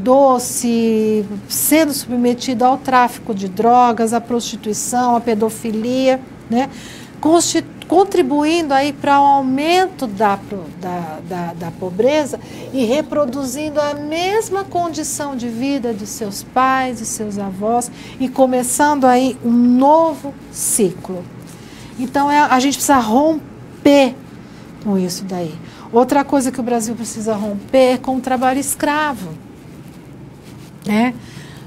doce, sendo submetido ao tráfico de drogas, à prostituição, à pedofilia, né? Contribuindo aí para o aumento da pobreza e reproduzindo a mesma condição de vida de seus pais e seus avós e começando aí um novo ciclo. Então a gente precisa romper com isso daí. Outra coisa que o Brasil precisa romper é com o trabalho escravo, né?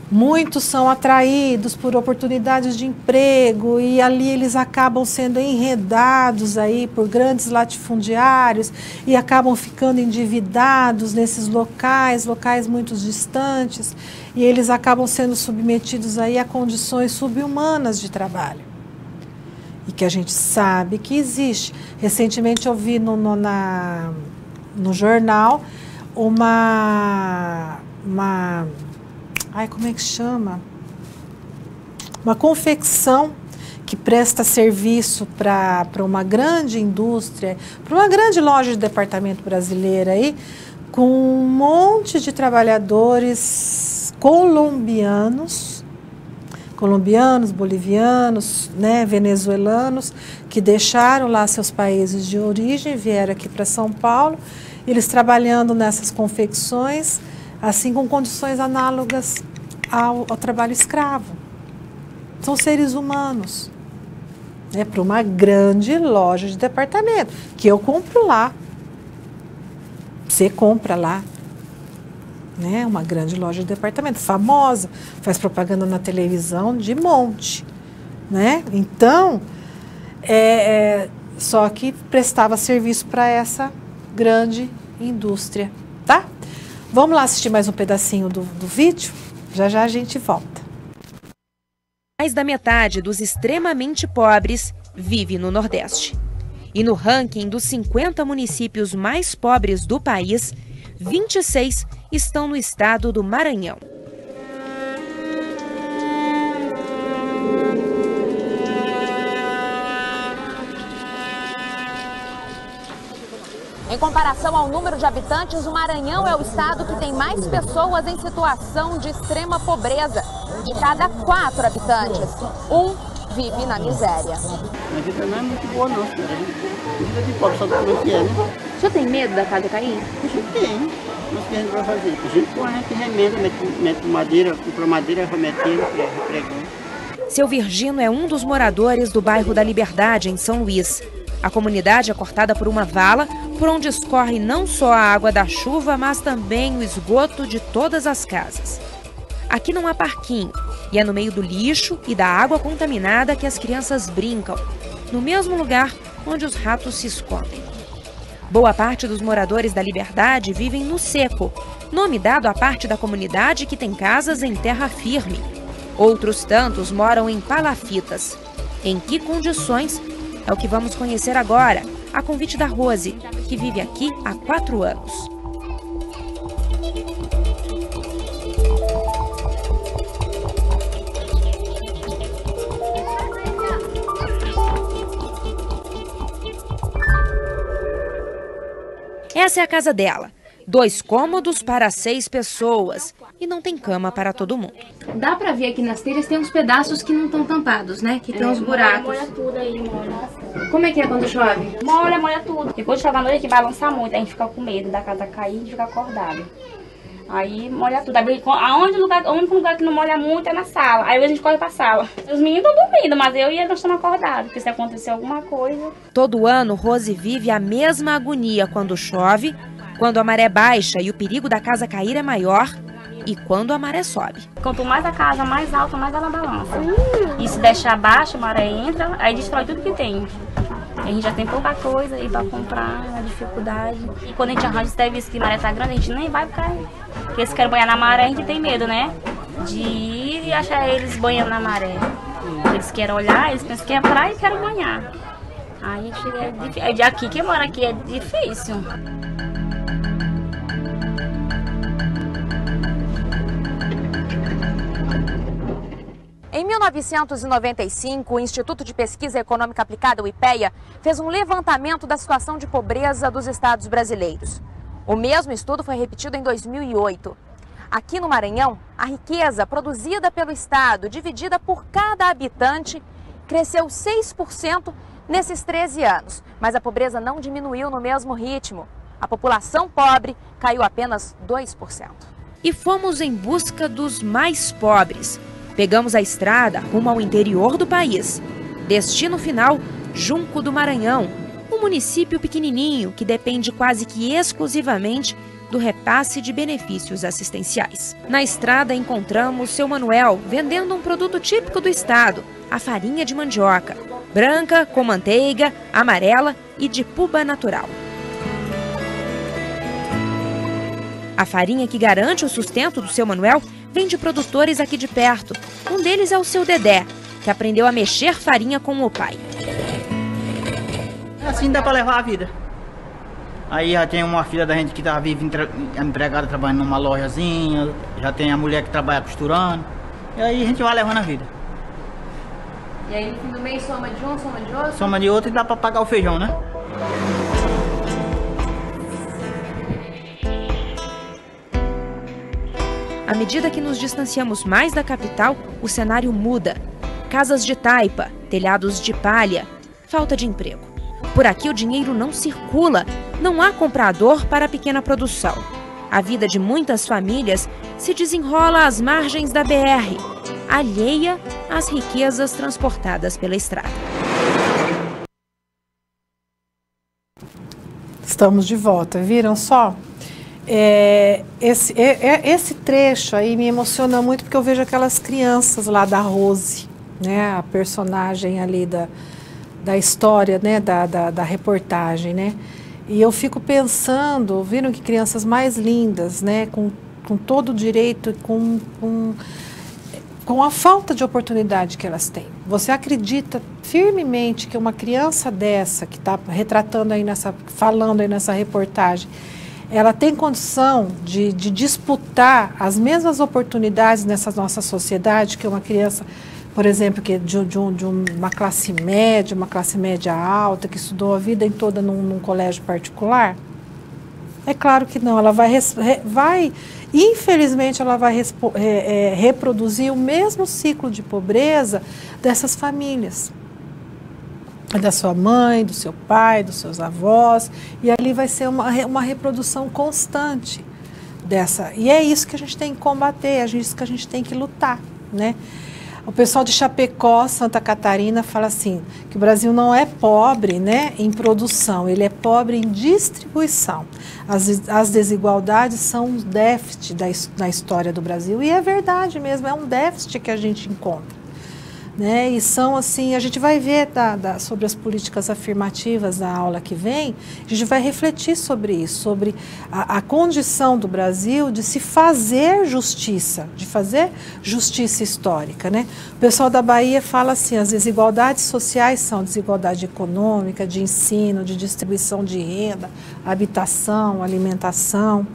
Muitos são atraídos por oportunidades de emprego e ali eles acabam sendo enredados aí por grandes latifundiários e acabam ficando endividados nesses locais muito distantes, e eles acabam sendo submetidos aí a condições subhumanas de trabalho. E que a gente sabe que existe. Recentemente eu vi no jornal como é que chama? Uma confecção que presta serviço para uma grande indústria, para uma grande loja de departamento brasileira aí, com um monte de trabalhadores colombianos, bolivianos, né, venezuelanos, que deixaram lá seus países de origem, vieram aqui para São Paulo, eles trabalhando nessas confecções, assim, com condições análogas ao trabalho escravo. São seres humanos, né, para uma grande loja de departamento, que eu compro lá. Você compra lá, né, uma grande loja de departamento, famosa, faz propaganda na televisão de monte, né? Então, só que prestava serviço para essa grande indústria, tá? Vamos lá assistir mais um pedacinho do vídeo? Já já a gente volta. Mais da metade dos extremamente pobres vive no Nordeste. E no ranking dos 50 municípios mais pobres do país, 26 estão no estado do Maranhão. Em comparação ao número de habitantes, o Maranhão é o estado que tem mais pessoas em situação de extrema pobreza. De cada 4 habitantes, 1 vive na miséria. A vida não é muito boa, não. A vida de pobre, só do que é, né? O senhor tem medo da casa cair? A gente tem. Mas o que a gente vai fazer? A gente põe, que remenda, mete madeira, compra madeira, remetendo, pregando. Seu Virgino é um dos moradores do bairro da Liberdade, em São Luís. A comunidade é cortada por uma vala, por onde escorre não só a água da chuva, mas também o esgoto de todas as casas. Aqui não há parquinho, e é no meio do lixo e da água contaminada que as crianças brincam, no mesmo lugar onde os ratos se escondem. Boa parte dos moradores da Liberdade vivem no seco, nome dado à parte da comunidade que tem casas em terra firme. Outros tantos moram em palafitas. Em que condições? É o que vamos conhecer agora, a convite da Rose, que vive aqui há 4 anos. Essa é a casa dela. 2 cômodos para 6 pessoas. E não tem cama para todo mundo. Dá pra ver aqui nas telhas, tem uns pedaços que não estão tampados, né? Que tem uns buracos. Molha tudo aí, molha. Como é que é quando chove? Molha tudo. E quando chove à noite, que balança muito, a gente fica com medo da casa cair e fica acordado. Aí molha tudo. Aí, o único lugar que não molha muito é na sala. Aí a gente corre pra sala. Os meninos estão dormindo, mas eu e eles estamos acordados. Porque se acontecer alguma coisa... Todo ano, Rose vive a mesma agonia quando chove, quando a maré baixa e o perigo da casa cair é maior, e quando a maré sobe. Quanto mais a casa mais alta, mais ela balança. E se deixar baixa, a maré entra, aí destrói tudo que tem. A gente já tem pouca coisa aí pra comprar, a dificuldade. E quando a gente arranja esse serviço que a maré tá grande, a gente nem vai ficar. Porque se quer banhar na maré, a gente tem medo, né? De ir e achar eles banhando na maré. Eles querem olhar, eles pensam que é praia e querem banhar. Aí é de aqui, quem mora aqui é difícil. Em 1995, o Instituto de Pesquisa Econômica Aplicada, o IPEA, fez um levantamento da situação de pobreza dos estados brasileiros. O mesmo estudo foi repetido em 2008. Aqui no Maranhão, a riqueza produzida pelo estado, dividida por cada habitante, cresceu 6% nesses 13 anos. Mas a pobreza não diminuiu no mesmo ritmo. A população pobre caiu apenas 2%. E fomos em busca dos mais pobres. Pegamos a estrada rumo ao interior do país. Destino final, Junco do Maranhão, um município pequenininho que depende quase que exclusivamente do repasse de benefícios assistenciais. Na estrada encontramos seu Manuel vendendo um produto típico do estado, a farinha de mandioca, branca, com manteiga, amarela e de puba natural. A farinha que garante o sustento do seu Manuel vem de produtores aqui de perto. Um deles é o seu Dedé, que aprendeu a mexer farinha com o pai. Assim dá para levar a vida. Aí já tem uma filha da gente que tá vive empregada trabalhando numa lojazinha, já tem a mulher que trabalha costurando. E aí a gente vai levando a vida. E aí no fim do mês soma de um, soma de outro? Soma de outro e dá para pagar o feijão, né? À medida que nos distanciamos mais da capital, o cenário muda. Casas de taipa, telhados de palha, falta de emprego. Por aqui o dinheiro não circula, não há comprador para a pequena produção. A vida de muitas famílias se desenrola às margens da BR, alheia às riquezas transportadas pela estrada. Estamos de volta, viram só? Esse trecho aí me emociona muito porque eu vejo aquelas crianças lá da Rose, né, a personagem ali da história, né, da reportagem, né, e eu fico pensando, viram que crianças mais lindas, né, com todo o direito, com a falta de oportunidade que elas têm. Você acredita firmemente que uma criança dessa, que está retratando aí falando aí nessa reportagem, ela tem condição de disputar as mesmas oportunidades nessa nossa sociedade que uma criança, por exemplo, que de uma classe média alta, que estudou a vida toda num colégio particular? É claro que não, ela infelizmente, ela vai reproduzir o mesmo ciclo de pobreza dessas famílias. Da sua mãe, do seu pai, dos seus avós, e ali vai ser uma reprodução constante dessa. E é isso que a gente tem que combater, é isso que a gente tem que lutar, né? O pessoal de Chapecó, Santa Catarina, fala assim, que o Brasil não é pobre, né, em produção, ele é pobre em distribuição. As desigualdades são um déficit da história do Brasil, e é verdade mesmo, é um déficit que a gente encontra. Né? E são assim, a gente vai ver sobre as políticas afirmativas na aula que vem, a gente vai refletir sobre isso, sobre a condição do Brasil de se fazer justiça, de fazer justiça histórica, né? O pessoal da Bahia fala assim, as desigualdades sociais são desigualdade econômica, de ensino, de distribuição de renda, habitação, alimentação.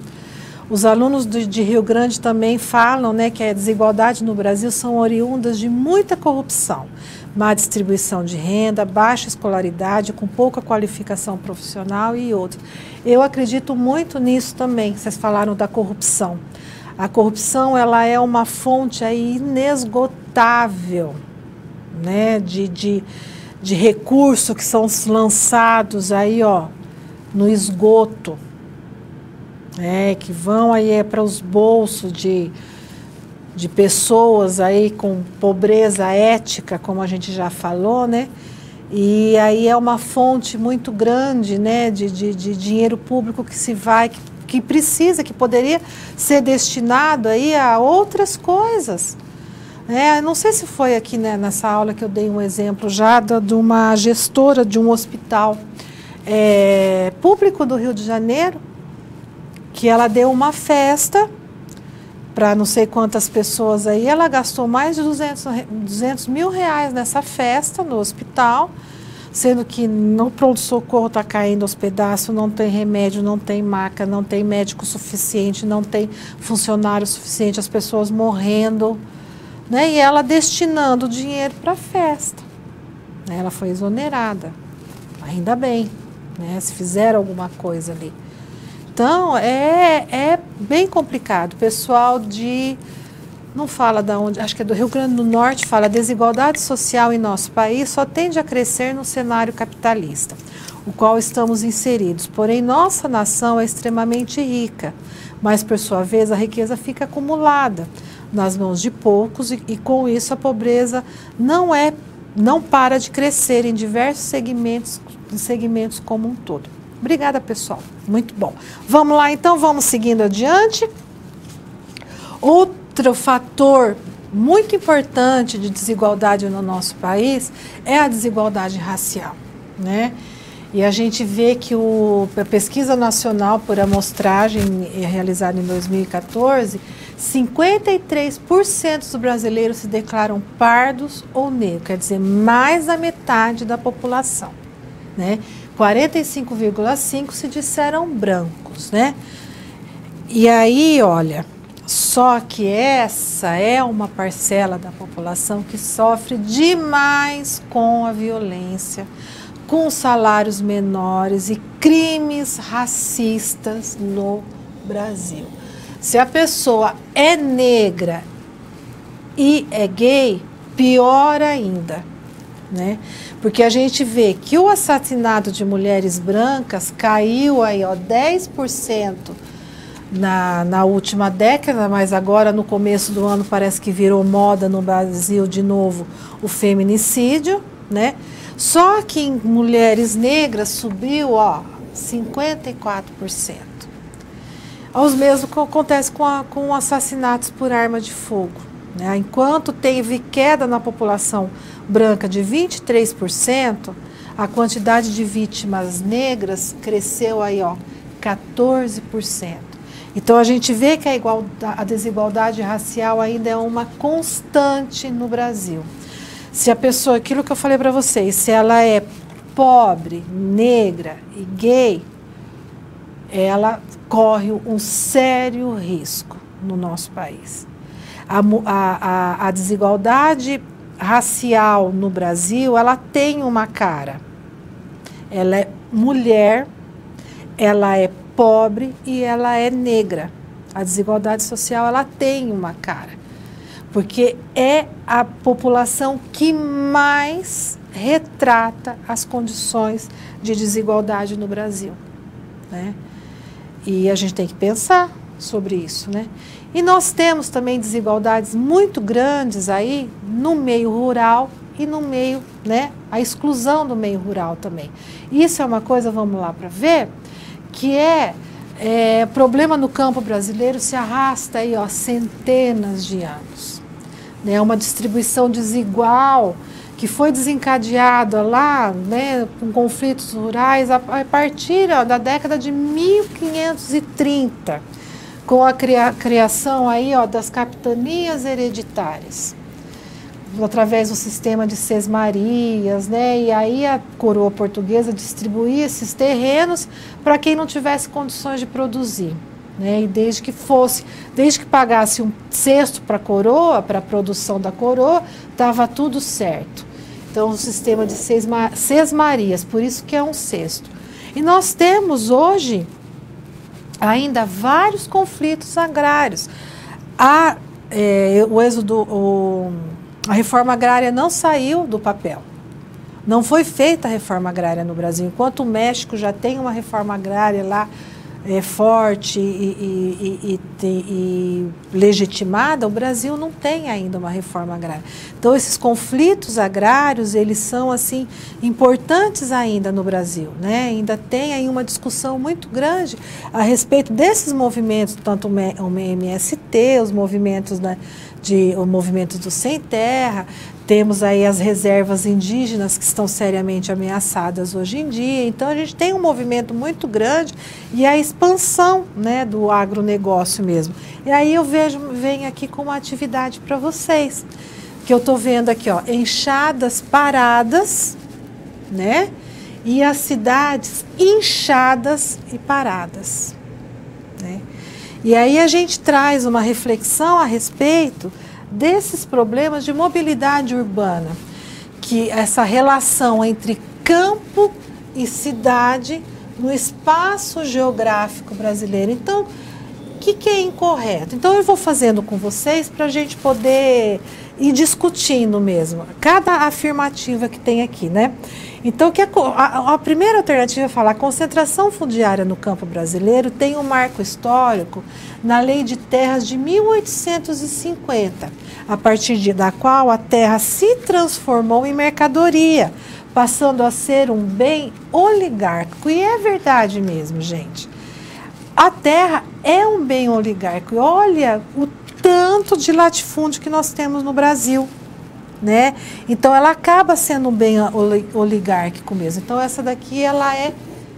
Os alunos de Rio Grande também falam, né, que a desigualdade no Brasil são oriundas de muita corrupção, má distribuição de renda, baixa escolaridade, com pouca qualificação profissional e outros. Eu acredito muito nisso também, vocês falaram da corrupção. A corrupção, ela é uma fonte aí inesgotável, né, de recursos que são lançados aí, ó, no esgoto. Que vão aí para os bolsos de pessoas aí com pobreza ética, como a gente já falou, né? E aí é uma fonte muito grande, né, de dinheiro público que se vai, que precisa, que poderia ser destinado aí a outras coisas. Não sei se foi aqui, né, nessa aula que eu dei um exemplo já de uma gestora de um hospital público do Rio de Janeiro, que ela deu uma festa para não sei quantas pessoas aí, ela gastou mais de 200 mil reais nessa festa no hospital, sendo que no pronto-socorro está caindo aos pedaços, não tem remédio, não tem maca, não tem médico suficiente, não tem funcionário suficiente, as pessoas morrendo, né? E ela destinando dinheiro para a festa. Ela foi exonerada, ainda bem, né? Se fizeram alguma coisa ali. Então, é bem complicado. O pessoal não fala de onde, acho que é do Rio Grande do Norte, fala a desigualdade social em nosso país só tende a crescer no cenário capitalista, o qual estamos inseridos. Porém, nossa nação é extremamente rica, mas, por sua vez, a riqueza fica acumulada nas mãos de poucos e com isso a pobreza não para de crescer em diversos segmentos como um todo. Obrigada, pessoal. Muito bom. Vamos lá, então, vamos seguindo adiante. Outro fator muito importante de desigualdade no nosso país é a desigualdade racial, né? E a gente vê que a pesquisa nacional por amostragem realizada em 2014, 53% dos brasileiros se declaram pardos ou negros, quer dizer, mais da metade da população, né? 45,5% se disseram brancos, né? E aí, olha, só que essa é uma parcela da população que sofre demais com a violência, com salários menores e crimes racistas no Brasil. Se a pessoa é negra e é gay, pior ainda, né? Porque a gente vê que o assassinato de mulheres brancas caiu aí, ó, 10% na última década, mas agora no começo do ano parece que virou moda no Brasil de novo o feminicídio, né? Só que em mulheres negras subiu, ó, 54%. Os mesmos que acontece com assassinatos por arma de fogo, né? Enquanto teve queda na população branca de 23%, a quantidade de vítimas negras cresceu aí, ó, 14%. Então a gente vê que a desigualdade racial ainda é uma constante no Brasil. Se a pessoa, aquilo que eu falei para vocês, se ela é pobre, negra e gay, ela corre um sério risco no nosso país. A desigualdade racial no Brasil, ela tem uma cara. Ela é mulher, ela é pobre e ela é negra. A desigualdade social, ela tem uma cara. Porque é a população que mais retrata as condições de desigualdade no Brasil, né? E a gente tem que pensar sobre isso, né? E nós temos também desigualdades muito grandes aí no meio rural e no meio, né, a exclusão do meio rural também. Isso é uma coisa, vamos lá para ver, que problema no campo brasileiro se arrasta aí, ó, centenas de anos. Né, uma distribuição desigual que foi desencadeada lá, né, com conflitos rurais a partir, ó, da década de 1530, com a criação aí, ó, das capitanias hereditárias, através do sistema de sesmarias, né, e aí a coroa portuguesa distribuía esses terrenos para quem não tivesse condições de produzir. Né, e desde que pagasse um cesto para a coroa, para a produção da coroa, estava tudo certo. Então, o sistema de sesmarias, por isso que é um cesto. E nós temos hoje ainda vários conflitos agrários. A reforma agrária não saiu do papel. Não foi feita a reforma agrária no Brasil. Enquanto o México já tem uma reforma agrária lá forte e legitimada, o Brasil não tem ainda uma reforma agrária. Então, esses conflitos agrários, eles são, assim, importantes ainda no Brasil, né? Ainda tem aí uma discussão muito grande a respeito desses movimentos, tanto o MST, os movimentos, né, o movimento do Sem Terra. Temos aí as reservas indígenas que estão seriamente ameaçadas hoje em dia. Então, a gente tem um movimento muito grande e a expansão, né, do agronegócio mesmo. E aí eu venho aqui com uma atividade para vocês, que eu estou vendo aqui, ó, enxadas paradas né? E as cidades inchadas e paradas, né? E aí a gente traz uma reflexão a respeito desses problemas de mobilidade urbana, que essa relação entre campo e cidade no espaço geográfico brasileiro. Então, o que é incorreto? Então, eu vou fazendo com vocês para a gente poder ir discutindo mesmo, cada afirmativa que tem aqui, né? Então, a primeira alternativa é falar: a concentração fundiária no campo brasileiro tem um marco histórico na Lei de Terras de 1850, a partir da qual a terra se transformou em mercadoria, passando a ser um bem oligárquico. E é verdade mesmo, gente. A terra é um bem oligárquico. E olha o tanto de latifúndio que nós temos no Brasil, né? Então ela acaba sendo um bem oligárquico mesmo. Então essa daqui ela é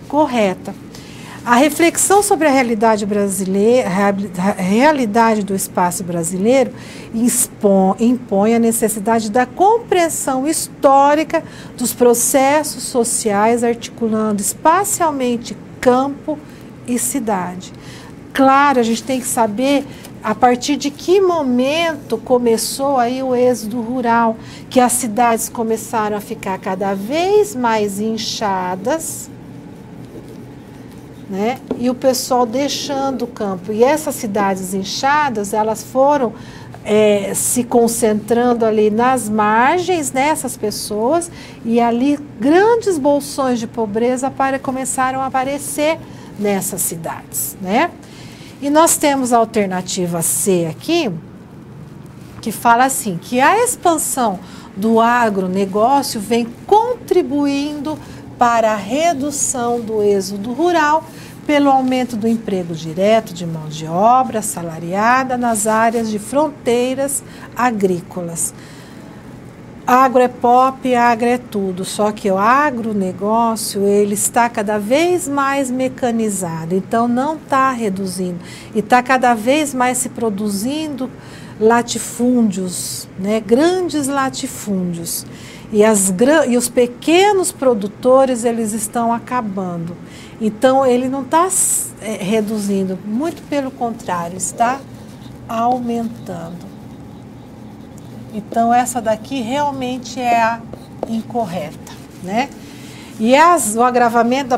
correta. A reflexão sobre a realidade brasileira, a realidade do espaço brasileiro impõe a necessidade da compreensão histórica dos processos sociais, articulando espacialmente campo e cidade. Claro, a gente tem que saber a partir de que momento começou aí o êxodo rural, que as cidades começaram a ficar cada vez mais inchadas, né? E o pessoal deixando o campo. E essas cidades inchadas, elas foram se concentrando ali nas margens, né, essas pessoas, e ali grandes bolsões de pobreza começaram a aparecer nessas cidades, né? E nós temos a alternativa C aqui, que fala assim, que a expansão do agronegócio vem contribuindo para a redução do êxodo rural pelo aumento do emprego direto de mão de obra assalariada nas áreas de fronteiras agrícolas. Agro é pop, agro é tudo, só que o agronegócio ele está cada vez mais mecanizado, então não está reduzindo, e está cada vez mais se produzindo latifúndios, né, grandes latifúndios, e os pequenos produtores eles estão acabando. Então ele não está reduzindo, muito pelo contrário, está aumentando. Então essa daqui realmente é a incorreta, né? E o agravamento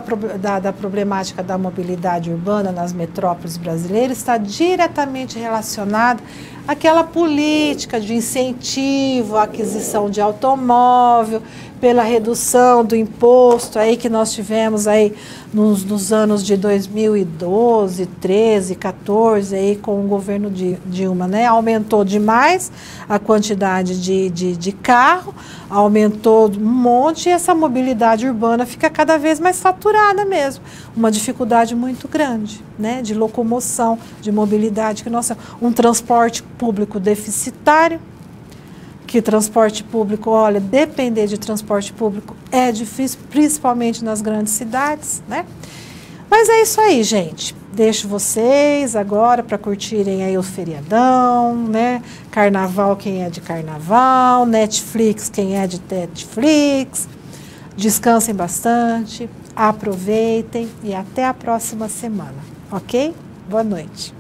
da problemática da mobilidade urbana nas metrópoles brasileiras está diretamente relacionado àquela política de incentivo à aquisição de automóvel, pela redução do imposto aí que nós tivemos aí nos anos de 2012, 13, 14 aí com o governo de Dilma, né? Aumentou demais a quantidade de carro, aumentou um monte, e essa mobilidade urbana fica cada vez mais saturada mesmo, uma dificuldade muito grande, né? De locomoção, de mobilidade, que nós temos um transporte público deficitário, que transporte público, olha, depender de transporte público é difícil, principalmente nas grandes cidades, né? Mas é isso aí, gente. Deixo vocês agora para curtirem aí o feriadão, né? Carnaval, quem é de carnaval, Netflix, quem é de Netflix. Descansem bastante, aproveitem e até a próxima semana, ok? Boa noite.